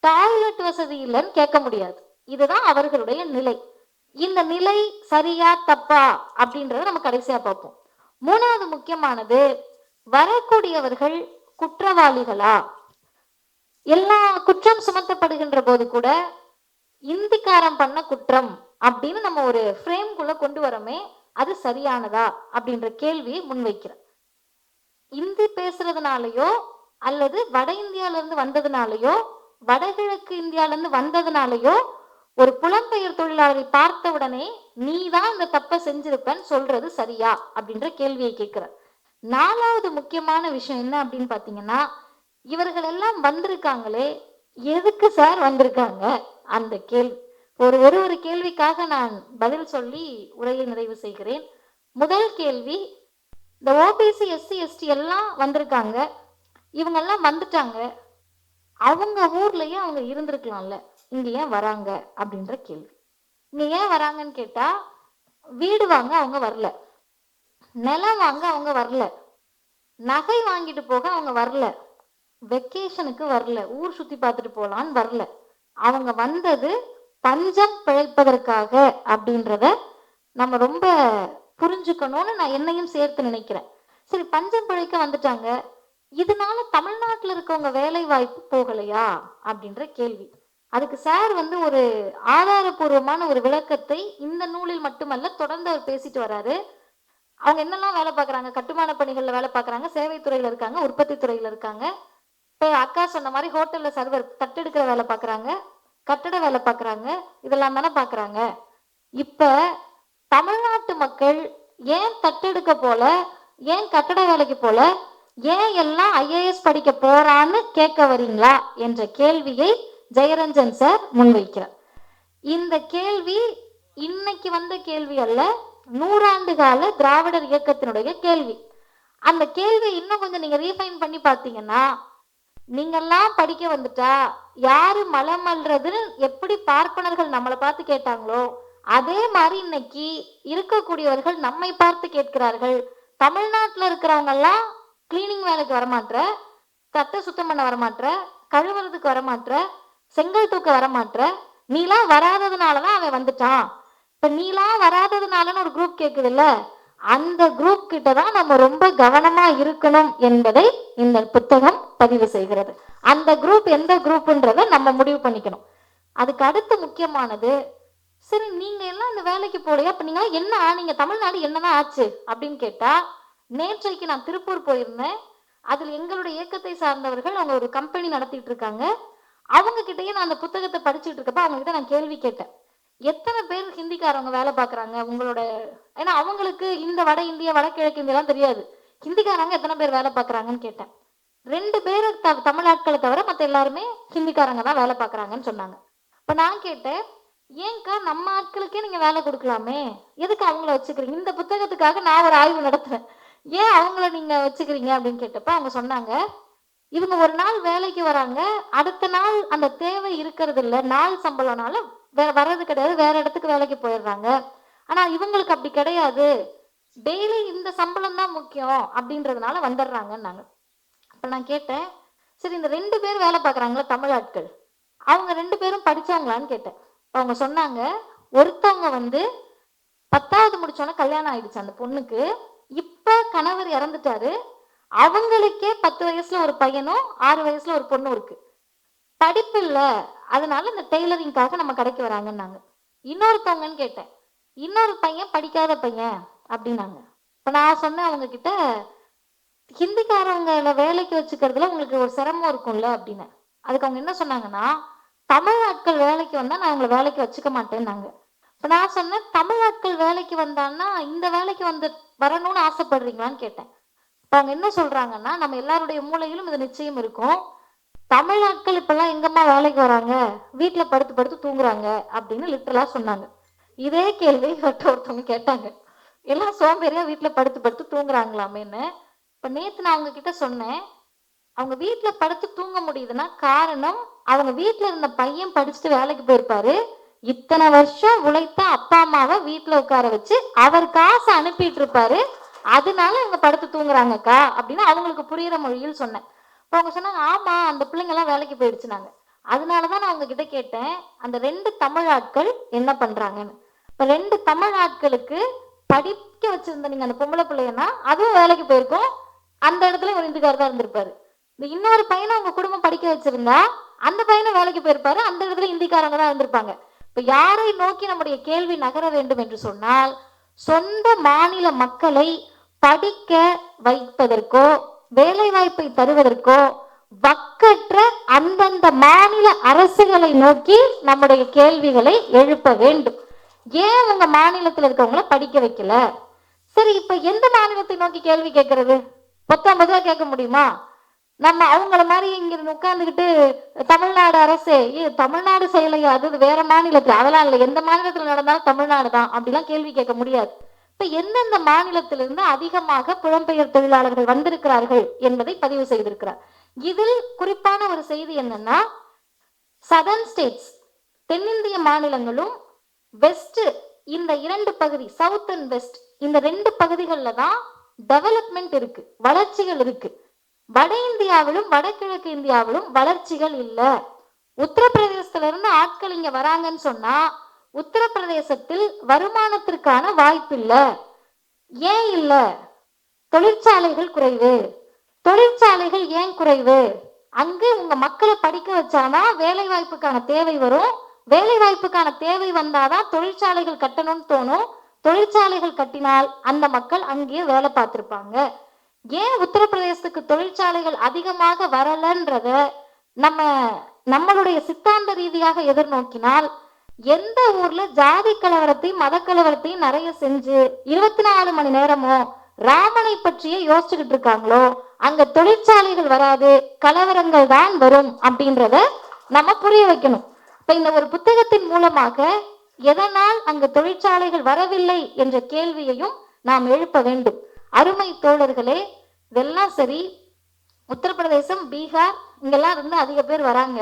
டாய்லெட் வசதி இல்லைன்னு கேட்க முடியாது. இதுதான் அவர்களுடைய நிலை. இந்த நிலை சரியா தப்பா அப்படின்றத நம்ம கடைசியா பார்ப்போம். மூணாவது முக்கியமானது, வரக்கூடியவர்கள் குற்றவாளிகளா? எல்லா குற்றம் சுமத்தப்படுகின்ற போது கூட இந்திக்காரம் பண்ண குற்றம் அப்படின்னு நம்ம ஒரு ஃப்ரேம்குள்ள கொண்டு வரமே, அது சரியானதா அப்படின்ற கேள்வியை முன்வைக்கிறேன். இந்தி பேசுறதுனாலயோ அல்லது வட இந்தியால இருந்து வந்ததுனாலயோ வடகிழக்கு இந்தியால இருந்து வந்ததுனாலயோ ஒரு புலம்பெயர் தொழிலாளரை பார்த்த உடனே நீ தான் இந்த தப்பை செஞ்சிருப்பன்னு சொல்றது சரியா அப்படின்ற கேள்வியை கேட்கிறேன். நாலாவது முக்கியமான விஷயம் என்ன அப்படின்னு பாத்தீங்கன்னா, இவர்கள் எல்லாம் வந்திருக்காங்களே, எதுக்கு சார் வந்திருக்காங்க? அந்த கேள்வி ஒரு கேள்விக்காக நான் பதில் சொல்லி உரையை நிறைவு செய்கிறேன். முதல் கேள்வி, இந்த ஓபிசி, எஸ்சி, எஸ்டி எல்லாம் வந்திருக்காங்க, இவங்கெல்லாம் வந்துட்டாங்க, அவங்க ஊர்லயே அவங்க இருந்திருக்கலாம்ல, இங்க ஏன் வராங்க அப்படின்ற கேள்வி. இங்க ஏன் வராங்கன்னு கேட்டா, வீடு வாங்க அவங்க வரல, நிலம் வாங்க அவங்க வரல, நகை வாங்கிட்டு போக அவங்க வரல, வெக்கேஷனுக்கு வரல, ஊர் சுத்தி பார்த்துட்டு போலான்னு வரல. அவங்க வந்தது பஞ்சம் பிழைப்பதற்காக அப்படின்றத நம்ம ரொம்ப புரிஞ்சுக்கணும்னு நான் என்னையும் சேர்த்து நினைக்கிறேன். சரி, பஞ்சம் பிழைக்க வந்துட்டாங்க, இதனால தமிழ்நாட்டில் இருக்கவங்க வேலை வாய்ப்பு போகலையா அப்படின்ற கேள்வி. அதுக்கு சார் வந்து ஒரு ஆதாரபூர்வமான ஒரு விளக்கத்தை இந்த நூலில் மட்டுமல்ல தொடர்ந்து அவர் பேசிட்டு வராரு. அவங்க என்னெல்லாம் வேலை பார்க்குறாங்க, கட்டுமான பணிகளில் வேலை பார்க்குறாங்க, சேவை துறையில் இருக்காங்க, உற்பத்தி துறையில் இருக்காங்க. இப்போ அக்கா சொன்ன மாதிரி ஹோட்டலில் சர்வர் தட்டெடுக்கிற வேலை பார்க்குறாங்க, கட்டட வேலை பார்க்குறாங்க, இதெல்லாம் தானே பார்க்குறாங்க. இப்போ தமிழ்நாட்டு மக்கள் ஏன் தட்டெடுக்க போல, ஏன் கட்டட வேலைக்கு போல, ஏன் எல்லாம் ஐஏஎஸ் படிக்க போறான்னு கேட்க வரீங்களா என்ற கேள்வியை ஜெயரஞ்சன் சார் முன்வைக்கிறார். இந்த கேள்வி இன்னைக்கு வந்த கேள்வி அல்ல, நூறாண்டு கால திராவிடர் இயக்கத்தினுடைய கேள்வி. அந்த கேள்வி இன்னும் கொஞ்சம் நீங்க ரீஃபைன் பண்ணி பார்த்தீங்கன்னா, நீங்கெல்லாம் படிக்க வந்துட்டா யாரு மலம் அல்றதுன்னு எப்படி பார்ப்பனர்கள் நம்மளை பார்த்து கேட்டாங்களோ அதே மாதிரி இன்னைக்கு இருக்கக்கூடியவர்கள் நம்மை பார்த்து கேட்கிறார்கள். தமிழ்நாட்டில் இருக்கிறவங்க எல்லாம் கிளீனிங் வேலைக்கு வரமாட்ற, தட்டை சுத்தம் பண்ண வரமாட்ற, கழுவுறதுக்கு வரமாட்ற, செங்கல் தூக்க வரமாட்ற, நீலாம் வராததுனாலதான் அவன் வந்துட்டான். இப்ப நீலாம் வராததுனாலன்னு ஒரு குரூப் கேக்குதுல்ல, அந்த குரூப் கிட்ட தான் நம்ம ரொம்ப கவனமா இருக்கணும் என்பதை இந்த புத்தகம் பதிவு செய்கிறது. அந்த குரூப் எந்த குரூப்ன்றத நம்ம முடிவு பண்ணிக்கணும். அதுக்கு அடுத்து முக்கியமானது, சரி நீங்க எல்லாம் இந்த வேலைக்கு போலையா, அப்ப நீங்க என்ன ஆனீங்க, தமிழ்நாடு என்னதான் ஆச்சு அப்படின்னு கேட்டா, நேற்றைக்கு நான் திருப்பூர் போயிருந்தேன். அதில் எங்களுடைய இயக்கத்தை சார்ந்தவர்கள் அவங்க ஒரு கம்பெனி நடத்திட்டு இருக்காங்க. அவங்க கிட்டயே நான் அந்த புத்தகத்தை படிச்சுட்டு இருக்கப்ப அவங்க கிட்ட நான் கேள்வி கேட்டேன், எத்தனை பேர் ஹிந்திக்காரவங்க வேலை பார்க்குறாங்க உங்களோட, ஏன்னா அவங்களுக்கு இந்த வட இந்தியா வடகிழக்கு இந்தியெல்லாம் தெரியாது, ஹிந்திக்காரங்க எத்தனை பேர் வேலை பார்க்குறாங்கன்னு கேட்டேன். 2 பேர் தமிழ் ஆட்களை தவிர மற்ற எல்லாருமே ஹிந்திக்காரங்க தான் வேலை பார்க்குறாங்கன்னு சொன்னாங்க. இப்போ நான் கேட்டேன், ஏன்க்கா நம்ம ஆட்களுக்கே நீங்க வேலை கொடுக்கலாமே, எதுக்கு அவங்கள வச்சுக்கிறீங்க? இந்த புத்தகத்துக்காக நான் ஒரு ஆய்வு நடத்துறேன், ஏன் அவங்கள நீங்க வச்சுக்கிறீங்க அப்படின்னு கேட்டப்ப அவங்க சொன்னாங்க, இவங்க ஒரு நாள் வேலைக்கு வராங்க, அடுத்த நாள் அந்த தேவை இருக்கிறது இல்லை, நாள் சம்பளம்னால வர்றது கிடையாது, வேற இடத்துக்கு வேலைக்கு போயிடுறாங்க. ஆனா இவங்களுக்கு அப்படி கிடையாது, டெய்லி இந்த சம்பளம் தான் முக்கியம் அப்படின்றதுனால வந்துடுறாங்கன்னாங்க. அப்ப நான் கேட்டேன், சரி இந்த 2 பேர் வேலை பார்க்குறாங்களா தமிழ் ஆட்கள், அவங்க 2 பேரும் படிச்சவங்களான்னு கேட்டேன். அவங்க சொன்னாங்க, ஒருத்தவங்க வந்து 10வது முடிச்சோன்னே கல்யாணம் ஆயிடுச்சு அந்த பொண்ணுக்கு, இப்ப கணவர் இறந்துட்டாரு, அவங்களுக்கே 10 வயசுல ஒரு பையனும் 6 வயசுல ஒரு பொண்ணும் இருக்கு, படிப்பு இல்லை, அதனால இந்த டெய்லரிங்காக நம்ம கடைக்கு வராங்கன்னாங்க. இன்னொருத்தவங்கன்னு கேட்டேன், இன்னொரு பையன் படிக்காத பையன் அப்படின்னாங்க. இப்ப நான் சொன்னேன் அவங்க கிட்ட, ஹிந்திக்காரவங்களை வேலைக்கு வச்சுக்கிறதுல உங்களுக்கு ஒரு சிரமம் இருக்கும்ல அப்படின்னு. அதுக்கு அவங்க என்ன சொன்னாங்கன்னா, தமிழ் ஆட்கள் வேலைக்கு வந்தா நான் அவங்களை வேலைக்கு வச்சுக்க மாட்டேன்னாங்க. இப்ப நான் சொன்னேன், தமிழ் ஆட்கள் வேலைக்கு வந்தான்னா இந்த வேலைக்கு வந்து வரணும்னு ஆசைப்படுறீங்களான்னு கேட்டேன். இப்ப அவங்க என்ன சொல்றாங்கன்னா, நம்ம எல்லாருடைய மூளையிலும் இது நிச்சயம் இருக்கும், தமிழ் ஆட்கள் இப்பெல்லாம் எங்கம்மா வேலைக்கு வராங்க, வீட்டுல படுத்து படுத்து தூங்குறாங்க அப்படின்னு லிட்டரலா சொன்னாங்க. இதே கேள்வி ஒருத்தவங்க கேட்டாங்க, எல்லாம் சோம்பேறியா வீட்டுல படுத்து படுத்து தூங்குறாங்களாமேன்னு. இப்ப நேத்து நான் அவங்க கிட்ட சொன்னேன், அவங்க வீட்டுல படுத்து தூங்க முடியுதுன்னா காரணம் அவங்க வீட்டுல இருந்த பையன் படிச்சுட்டு வேலைக்கு போயிருப்பாரு, இத்தனை வருஷம் உழைத்த அப்பா அம்மாவை வீட்டுல உட்கார வச்சு அவர் காசு அனுப்பிட்டு இருப்பாரு, அதனால இவங்க படுத்து தூங்குறாங்கக்கா அப்படின்னு அவங்களுக்கு புரியுற மொழியில் சொன்னேன். இப்போ அவங்க சொன்னாங்க, ஆமா அந்த பிள்ளைங்க எல்லாம் வேலைக்கு போயிடுச்சுனாங்க. அதனாலதான் நான் அவங்க கிட்ட கேட்டேன், அந்த 2 தமிழ் ஆட்கள் என்ன பண்றாங்கன்னு. இப்ப 2 தமிழ் ஆட்களுக்கு படிக்க வச்சிருந்த நீங்க அந்த பொம்பளை பிள்ளைன்னா அதுவும் வேலைக்கு போயிருக்கும், அந்த இடத்துல ஒரு இந்துக்காரர் தான் இருந்திருப்பாரு. இந்த இன்னொரு பையனை உங்க குடும்பம் படிக்க வச்சிருந்தா அந்த பையனை வேலைக்கு போயிருப்பாரு, அந்த இடத்துல இந்திக்காரங்க தான் இருந்திருப்பாங்க. இப்ப யாரை நோக்கி நம்முடைய கேள்வி நகர வேண்டும் என்று சொன்னால், சொந்த மாநில மக்களை படிக்க வைப்பதற்கோ வேலை வாய்ப்பை தருவதற்கோ வக்கற்ற அந்தந்த மாநில அரசுகளை நோக்கி நம்முடைய கேள்விகளை எழுப்ப வேண்டும். ஏன் உங்க மாநிலத்தில் இருக்கவங்களை படிக்க வைக்கல? சரி, இப்ப எந்த மாநிலத்தை நோக்கி கேள்வி கேட்கறது? 19 கேட்க முடியுமா? நம்ம அவங்கள மாதிரி இங்க உட்கார்ந்துக்கிட்டு தமிழ்நாடு அரசே, தமிழ்நாடு செய்யலையா, அது வேற மாநிலத்துல, அதெல்லாம் இல்லை, எந்த மாநிலத்துல நடந்தாலும் தமிழ்நாடு தான் அப்படிலாம் கேள்வி கேட்க முடியாது. இப்ப எந்தெந்த மாநிலத்திலிருந்து அதிகமாக புலம்பெயர் தொழிலாளர்கள் வந்திருக்கிறார்கள் என்பதை பதிவு செய்திருக்கிறார். இதில் குறிப்பான ஒரு செய்தி என்னன்னா, சதர்ன் ஸ்டேட்ஸ் தென்னிந்திய மாநிலங்களும் வெஸ்ட் இந்த 2 பகுதி சவுத் அண்ட் வெஸ்ட் இந்த 2 பகுதிகளில் தான் டெவலப்மெண்ட் இருக்கு, வளர்ச்சிகள் இருக்கு. வட இந்தியாவிலும் வடகிழக்கு இந்தியாவிலும் வளர்ச்சிகள் இல்லை. உத்தரப்பிரதேசத்துல இருந்து ஆட்கள் இங்க வராங்கன்னு சொன்னா உத்தரப்பிரதேசத்தில் வருமானத்திற்கான வாய்ப்பு இல்லை. ஏன் இல்லை? தொழிற்சாலைகள் குறைவு. தொழிற்சாலைகள் ஏன் குறைவு? அங்கு உங்க மக்களை படிக்க வச்சாதான் வேலை வாய்ப்புக்கான தேவை வரும். வேலை வாய்ப்புக்கான தேவை வந்தாதான் தொழிற்சாலைகள் கட்டணும்னு தோணும். தொழிற்சாலைகள் கட்டினால் அந்த மக்கள் அங்கேயே வேலை பார்த்திருப்பாங்க. ஏன் உத்தரப்பிரதேசத்துக்கு தொழிற்சாலைகள் அதிகமாக வரலன்றத நம்மளுடைய சித்தாந்த ரீதியாக எதிர்நோக்கினால், எந்த ஊர்ல ஜாதி கலவரத்தையும் மத கலவரத்தையும் நிறைய செஞ்சு 24 மணி நேரமும் ராமனை பற்றியே யோசிச்சுக்கிட்டு இருக்காங்களோ அங்க தொழிற்சாலைகள் வராது, கலவரங்கள் தான் வரும் அப்படின்றத நம்ம புரிய வைக்கணும். இப்ப இந்த ஒரு புத்தகத்தின் மூலமாக எதனால் அங்கு தொழிற்சாலைகள் வரவில்லை என்ற கேள்வியையும் நாம் எழுப்ப வேண்டும். அருமை தோழர்களே, இதெல்லாம் சரி, உத்தரப்பிரதேசம், பீகார் இங்கெல்லாம் இருந்து அதிக பேர் வராங்க,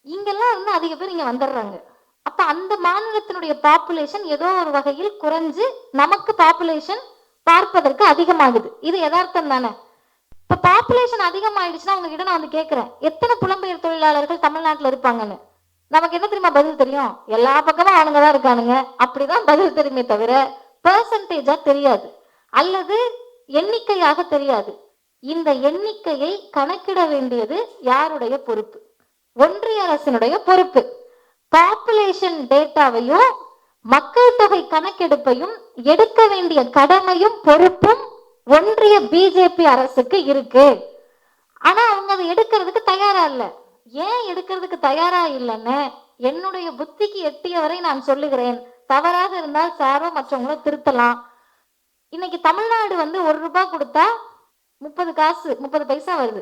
இங்கெல்லாம் இருந்து அதிக பேர் இங்க வந்துடுறாங்க. அப்ப அந்த மாநிலத்தினுடைய பாப்புலேஷன் ஏதோ ஒரு வகையில் குறைஞ்சு நமக்கு பாப்புலேஷன் பார்ப்பதற்கு அதிகமாகுது. இது யதார்த்தம் தானே? இப்ப பாப்புலேஷன் அதிகமாயிடுச்சுன்னா உங்ககிட்ட நான் வந்து கேட்கிறேன், எத்தனை புலம்பெயர் தொழிலாளர்கள் தமிழ்நாட்டில் இருப்பாங்கன்னு. நமக்கு என்ன தெரியுமா பதில் தெரியும்? எல்லா பக்கமும் அவனுங்கதான் இருக்கானுங்க அப்படிதான் பதில் தெரியுமே தவிர பெர்சன்டேஜா தெரியாது, அல்லது எண்ணிக்கையாக தெரியாது. இந்த எண்ணிக்கையை கணக்கிட வேண்டியது யாருடைய பொறுப்பு? ஒன்றிய அரசினுடைய பொறுப்பு. பாப்புலேஷன் டேட்டாவையும் மக்கள் தொகை கணக்கெடுப்பையும் எடுக்க வேண்டிய கடமையும் பொறுப்பும் ஒன்றிய பிஜேபி அரசுக்கு இருக்கு. ஆனா அவங்க அதை எடுக்கிறதுக்கு தயாரா இல்லை. ஏன் எடுக்கிறதுக்கு தயாரா இல்லைன்னு என்னுடைய புத்திக்கு எட்டிய வரை நான் சொல்லுகிறேன். தவறாக இருந்தால் சாரோ மற்றவங்கள திருத்தலாம். இன்னைக்கு தமிழ்நாடு வந்து 1 ரூபாய் கொடுத்தா 30 காசு 30 பைசா வருது.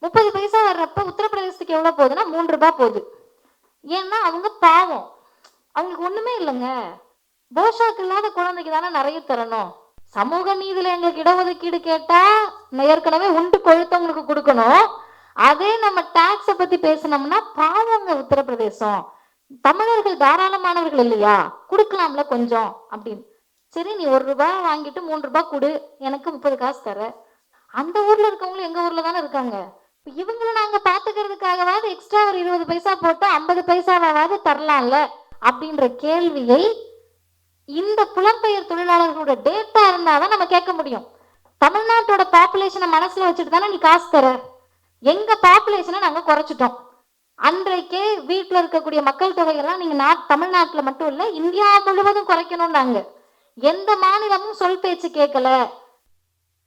30 பைசா வர்றப்ப உத்தரப்பிரதேசத்துக்கு எவ்வளவு போகுதுன்னா 3 ரூபாய் போகுது. ஏன்னா அவங்க பாவம், அவங்களுக்கு ஒண்ணுமே இல்லைங்க. போஷாக்கு இல்லாத குழந்தைக்கு தானே நிறைய தரணும். சமூக நீதியில எங்களுக்கு இடஒதுக்கீடு கேட்டா ஏற்கனவே உண்டு கொழுத்தவங்களுக்கு கொடுக்கணும். அதே நம்ம டாக்ஸை பத்தி பேசணும்னா பாவங்க உத்தரப்பிரதேசம், தமிழர்கள் தாராளமானவர்கள் இல்லையா, கொடுக்கலாம்ல கொஞ்சம் அப்படின்னு. சரி, நீ 1 ரூபாய் வாங்கிட்டு 3 ரூபாய் கொடு, எனக்கு 30 காசு தர. அந்த ஊர்ல இருக்கவங்களும் எங்க ஊர்ல தானே இருக்காங்க. இவங்களை நாங்க பாத்துக்கிறதுக்காகவாது எக்ஸ்ட்ரா ஒரு 20 பைசா போட்டு 50 பைசாவாவது தரலாம்ல அப்படின்ற கேள்வியை இந்த புலம்பெயர் தொழிலாளர்களோட டேட்டா இருந்தாதான் நம்ம கேட்க முடியும். தமிழ்நாட்டோட பாப்புலேஷனை மனசுல வச்சுட்டு தானே நீ காசு தர. எங்க பாப்புலேஷனை நாங்க குறைச்சிட்டோம். அன்றைக்கே வீட்டுல இருக்கக்கூடிய மக்கள் தொகையெல்லாம் நீங்க தமிழ்நாட்டுல மட்டும் இல்ல இந்தியா முழுவதும் குறைக்கணும்னாங்க. எந்த மாநிலமும் சொல் பேச்சு கேட்கல.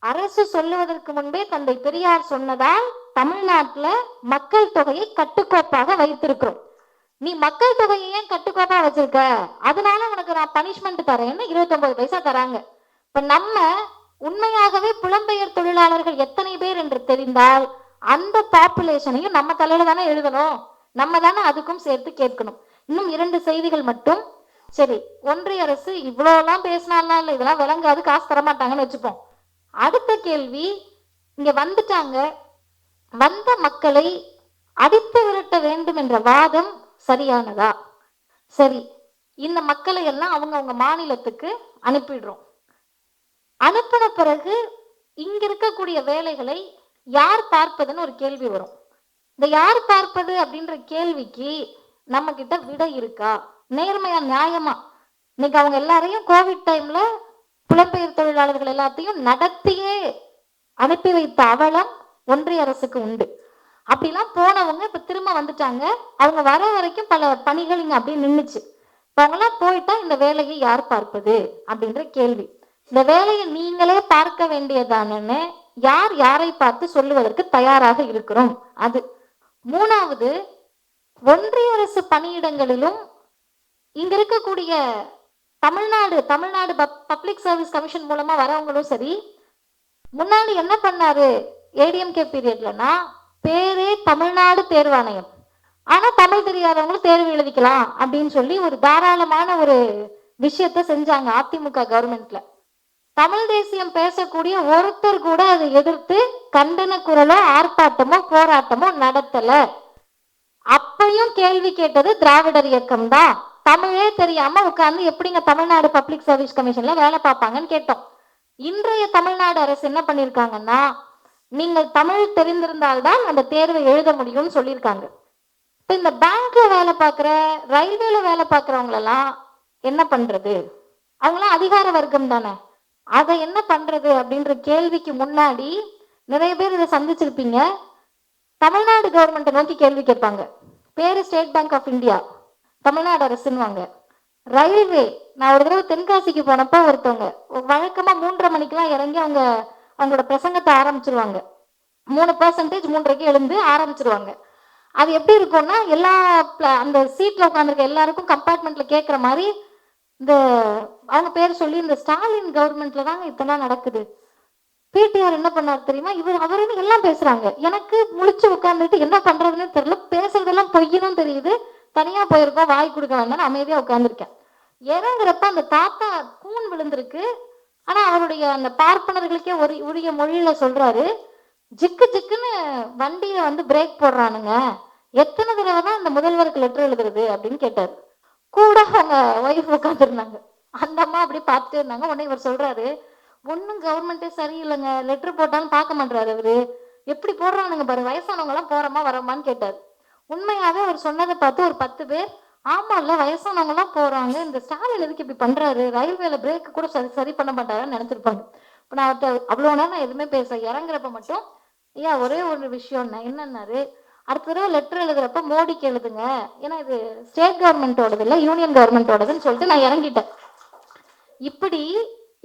அரசு சொல்லுவதற்கு முன்பே தந்தை பெரியார் சொன்னதால் தமிழ்நாட்டுல மக்கள் தொகையை கட்டுக்கோப்பாக வைத்திருக்கிறோம். நீ மக்கள் தொகையை ஏன் கட்டுக்கோப்பா வச்சிருக்க, அதனால உனக்கு நான் பனிஷ்மெண்ட் தரேன்னு 29 பைசா தராங்க. இப்ப நம்ம உண்மையாகவே புலம்பெயர் தொழிலாளர்கள் எத்தனை பேர் என்று தெரிந்தால் அந்த பாப்புலேஷனையும் நம்ம தலையில தானே எழுதணும், நம்ம தானே அதுக்கும் சேர்த்து கேட்கணும். இன்னும் 2 செய்திகள் மட்டும். சரி, ஒன்றிய அரசு இவ்வளோலாம் பேசினாலும் இல்லை, இதெல்லாம் விளங்காது, காசு தரமாட்டாங்கன்னு வச்சுப்போம். அடுத்த கேள்வி, இங்க வந்துட்டாங்க, வந்த மக்களை அடித்து விரட்ட வேண்டும் என்ற வாதம் சரியானதா? சரி, இந்த மக்களை எல்லாம் அவங்க மாநிலத்துக்கு அனுப்பிடுறோம். அனுப்பின பிறகு இங்க இருக்கக்கூடிய வேலைகளை யார் பார்ப்பதுன்னு ஒரு கேள்வி வரும். இந்த யார் பார்ப்பது அப்படின்ற கேள்விக்கு நம்ம கிட்ட விடை இருக்கா? நேர்மையா நியாயமா இன்னைக்கு அவங்க எல்லாரையும் கோவிட் டைம்ல புலம்பெயர் தொழிலாளர்கள் எல்லாத்தையும் நடத்தியே அனுப்பி வைத்த அவலம் ஒன்றிய அரசுக்கு உண்டு. அப்படிலாம் போனவங்க இப்ப திரும்ப வந்துட்டாங்க. அவங்க வர வரைக்கும் பல பணிகள் இங்க அப்படியே நின்றுச்சு. இப்ப அவங்கெல்லாம் போயிட்டா இந்த வேலையை யார் பார்ப்பது அப்படின்ற கேள்வி. இந்த வேலையை நீங்களே பார்க்க வேண்டியதானன்னு யார் யாரை பார்த்து சொல்லுவதற்கு தயாராக இருக்கிறோம்? அது. 3வது, ஒன்றிய அரசு பணியிடங்களிலும் இங்க இருக்கக்கூடிய தமிழ்நாடு பப்ளிக் சர்வீஸ் கமிஷன் மூலமா வரவங்களும் சரி, முன்னாடி என்ன பண்ணாரு ஏடிஎம்கே பீரியட்லனா பேரே தமிழ்நாடு தேர்வாணையம், ஆனா தமிழ் தெரியாதவங்களும் தேர்வு எழுதிக்கலாம் அப்படின்னு சொல்லி ஒரு தாராளமான ஒரு விஷயத்த செஞ்சாங்க அதிமுக கவர்மெண்ட்ல. தமிழ் தேசியம் பேசக்கூடிய ஒருத்தர் கூட அதை எதிர்த்து கண்டன குரலோ ஆர்ப்பாட்டமோ போராட்டமோ நடத்தல. அப்பையும் கேள்வி கேட்டது திராவிடர் இயக்கம் தான். தமிழே தெரியாம உட்கார்ந்து எப்படிங்க தமிழ்நாடு பப்ளிக் சர்வீஸ் கமிஷன்ல வேலை பார்ப்பாங்கன்னு கேட்டோம். இன்றைய தமிழ்நாடு அரசு என்ன பண்ணிருக்காங்கன்னா, நீங்கள் தமிழ் தெரிந்திருந்தால்தான் அந்த தேர்வை எழுத முடியும்னு சொல்லியிருக்காங்க. இப்ப இந்த பேங்க்ல வேலை பார்க்குற, ரயில்வேல வேலை பார்க்குறவங்களெல்லாம் என்ன பண்றது? அவங்களாம் அதிகார வர்க்கம் தானே, அதை என்ன பண்றது அப்படின்ற கேள்விக்கு முன்னாடி நிறைய பேர் இதை சந்திச்சிருப்பீங்க. தமிழ்நாடு கவர்மெண்ட்டை நோக்கி கேள்வி கேட்பாங்க. பேரு State Bank of India, Tamil Nadu அரசுன்னுவாங்க. ரயில்வே, நான் ஒரு தடவை தென்காசிக்கு போனப்போ ஒருத்தவங்க வழக்கமா 3:30 மணிக்கெல்லாம் இறங்கி அவங்களோட பிரசங்கத்தை ஆரம்பிச்சிருவாங்க. 3% 3:30க்கு எழுந்து ஆரம்பிச்சிருவாங்க. அது எப்படி இருக்கும்னா, எல்லா அந்த சீட்ல உட்காந்துருக்க எல்லாருக்கும் கம்பார்ட்மெண்ட்ல கேட்குற மாதிரி இந்த அவங்க பேர் சொல்லி, இந்த ஸ்டாலின் கவர்மெண்ட்ல தாங்க இதெல்லாம் நடக்குது. பிடிஆர் என்ன பண்ணார் தெரியுமா, அவருன்னு எல்லாம் பேசுறாங்க. எனக்கு முழிச்சு உட்காந்துட்டு என்ன பண்றதுன்னு தெரியல. பேசுறதெல்லாம் பொய்யணும் தெரியுது. தனியா போயிருக்கோம், வாய் கொடுக்க வேண்டாம், அமைதியா உட்காந்துருக்கேன். இறங்குறப்ப அந்த தாத்தா கூன் விழுந்திருக்கு. ஆனா அவருடைய அந்த பார்ப்பனர்களுக்கே உரிய மொழியில சொல்றாரு, ஜிக்கு ஜிக்குன்னு வண்டியை வந்து பிரேக் போடுறானுங்க, எத்தனை தடவை தான் இந்த முதல்வருக்கு லெட்டர் எழுதுறது அப்படின்னு கேட்டாரு. கூட அவங்க ஒய்ஃப் உட்காந்துருந்தாங்க. அந்த அம்மா அப்படி பார்த்துட்டே இருந்தாங்க. உடனே இவர் சொல்றாரு, ஒன்னும் கவர்மெண்டே சரியில்லைங்க, லெட்டர் போட்டாலும் பார்க்க மாட்டாரு அவரு, எப்படி போடுறானுங்க பாரு, வயசானவங்க எல்லாம் போறோமா வரோமான்னு கேட்டாரு. உண்மையாவே அவர் சொன்னதை பார்த்து ஒரு 10 பேர், ஆமா இல்ல வயசானவங்க எல்லாம் போறாங்க, இந்த ஸ்டாலின் எதுக்கு இப்படி பண்றாரு, ரயில்வேல பிரேக் கூட சரி பண்ண மாட்டாருன்னு நினைச்சிருப்பாங்க. இப்ப நான் அவர்கிட்ட அவ்வளவு நேரம் நான் எதுவுமே பேச, இறங்குறப்ப மட்டும் ஐயா ஒரே ஒரு விஷயம் என்னன்னாரு, அடுத்த தடவை லெட்டர் எழுதுறப்ப மோடிக்கு எழுதுங்க, ஏன்னா இது ஸ்டேட் கவர்மெண்டோடது இல்லை யூனியன் கவர்மெண்டோடதுன்னு சொல்லிட்டு நான் இறங்கிட்டேன். இப்படி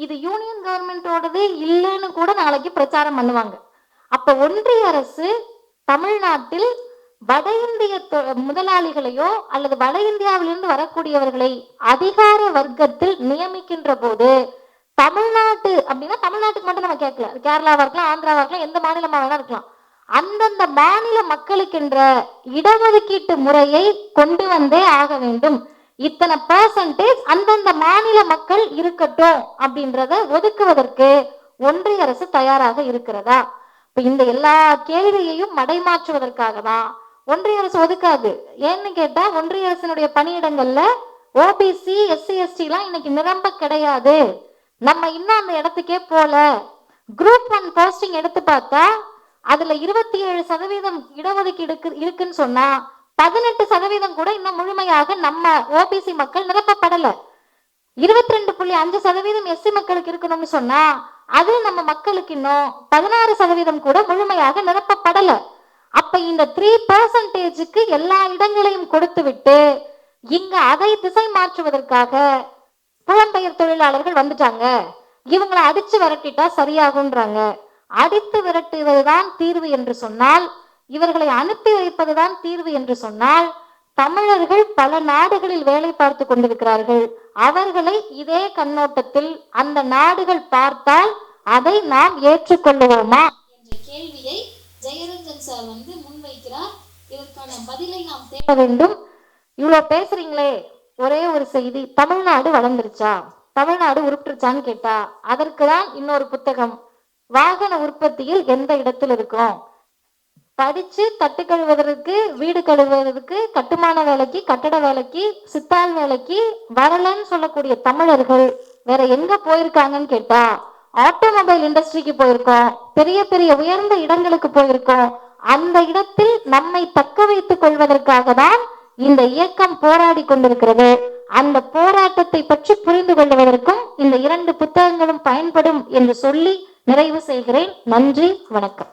இது யூனியன் கவர்மெண்டோடது இல்லைன்னு கூட நாளைக்கு பிரச்சாரம் பண்ணுவாங்க. அப்ப ஒன்றிய அரசு தமிழ்நாட்டில் வட இந்திய முதலாளிகளையோ அல்லது வட இந்தியாவிலிருந்து வரக்கூடியவர்களை அதிகார வர்க்கத்தில் நியமிக்கின்ற போது, தமிழ்நாட்டு அப்படின்னா தமிழ்நாட்டுக்கு மட்டும் நம்ம கேட்கல, கேரளாவா இருக்கலாம், ஆந்திராவா இருக்கலாம், எந்த மாநிலமா வேணா இருக்கலாம், அந்தந்த மாநில மக்களுக்கென்ற இடஒதுக்கீட்டு முறையை கொண்டு வந்தே ஆக வேண்டும். இத்தனை % அந்தந்த மாநில மக்கள் இருக்கட்டும் அப்படின்றத ஒதுக்குவதற்கு ஒன்றிய அரசு தயாராக இருக்கிறதா? இப்ப இந்த எல்லா கேள்வியையும் மடைமாற்றுவதற்காக தான் ஒன்றிய அரசு ஒதுக்காது. ஏன்னு கேட்டா, ஒன்றிய அரசினுடைய பணியிடங்கள்ல ஓபிசி SC ST எல்லாம் இன்னைக்கு நிரம்ப கிடையாது. நம்ம இன்னும் அந்த இடத்துக்கே போல. குரூப் 1 போஸ்டிங் எடுத்து பார்த்தா அதுல 27% இடஒதுக்கீடு இருக்குன்னு சொன்னா 18% கூட இன்னும் முழுமையாக நம்ம ஓபிசி மக்கள் நிரப்பப்படல. 22.5% SC மக்களுக்கு இருக்கணும்னு சொன்னா அது நம்ம மக்களுக்கு இன்னும் 16% கூட முழுமையாக நிரப்பப்படல. அப்ப இந்த 3%க்கு எல்லா இடங்களையும் கொடுத்து விட்டு இங்க அதை திசை மாற்றுவதற்காக புலம்பெயர் தொழிலாளர்கள் வந்துட்டாங்க, இவங்களை அடிச்சு விரட்டிட்டா சரியாகுன்றாங்க. அடித்து விரட்டுவதுதான் தீர்வு என்று சொன்னால், இவர்களை அனுப்பி வைப்பதுதான் தீர்வு என்று சொன்னால், தமிழர்கள் பல நாடுகளில் வேலை பார்த்து கொண்டிருக்கிறார்கள். அவர்களை இதே கண்ணோட்டத்தில் அந்த நாடுகள் பார்த்தால் அதை நாம் ஏற்றுக்கொள்ளுவோமா என்ற கேள்வியை ஜெயரஞ்சன் சார் முன்வைக்கிறார். இதற்கான பதிலை நாம் தேட வேண்டும். இவ்வளவு பேசுறீங்களே, ஒரே ஒரு செய்தி, தமிழ்நாடு வளர்ந்துருச்சா, தமிழ்நாடு உருப்பிட்டுருச்சான்னு கேட்டா அதற்குதான் இன்னொரு புத்தகம், வாகன உற்பத்தியில் எந்த இடத்தில் இருக்கும். படிச்சு தட்டு கழுவுவதற்கு, வீடு கழுவுவதற்கு, கட்டுமான வேலைக்கு, கட்டட வேலைக்கு, சித்தாள் வேலைக்கு வரலன்னு சொல்லக்கூடிய தமிழர்கள் வேற எங்க போயிருக்காங்கன்னு கேட்டா, ஆட்டோமொபைல் இண்டஸ்ட்ரிக்கு போயிருக்கோம், பெரிய பெரிய உயர்ந்த இடங்களுக்கு போயிருக்கோம். அந்த இடத்தில் நம்மை தக்க வைத்துக் கொள்வதற்காக தான் இந்த இயக்கம் போராடி கொண்டிருக்கிறது. அந்த போராட்டத்தை பற்றி புரிந்து கொள்வதற்கும் இந்த 2 புத்தகங்களும் பயன்படும் என்று சொல்லி நிறைவு செய்கிறேன். நன்றி, வணக்கம்.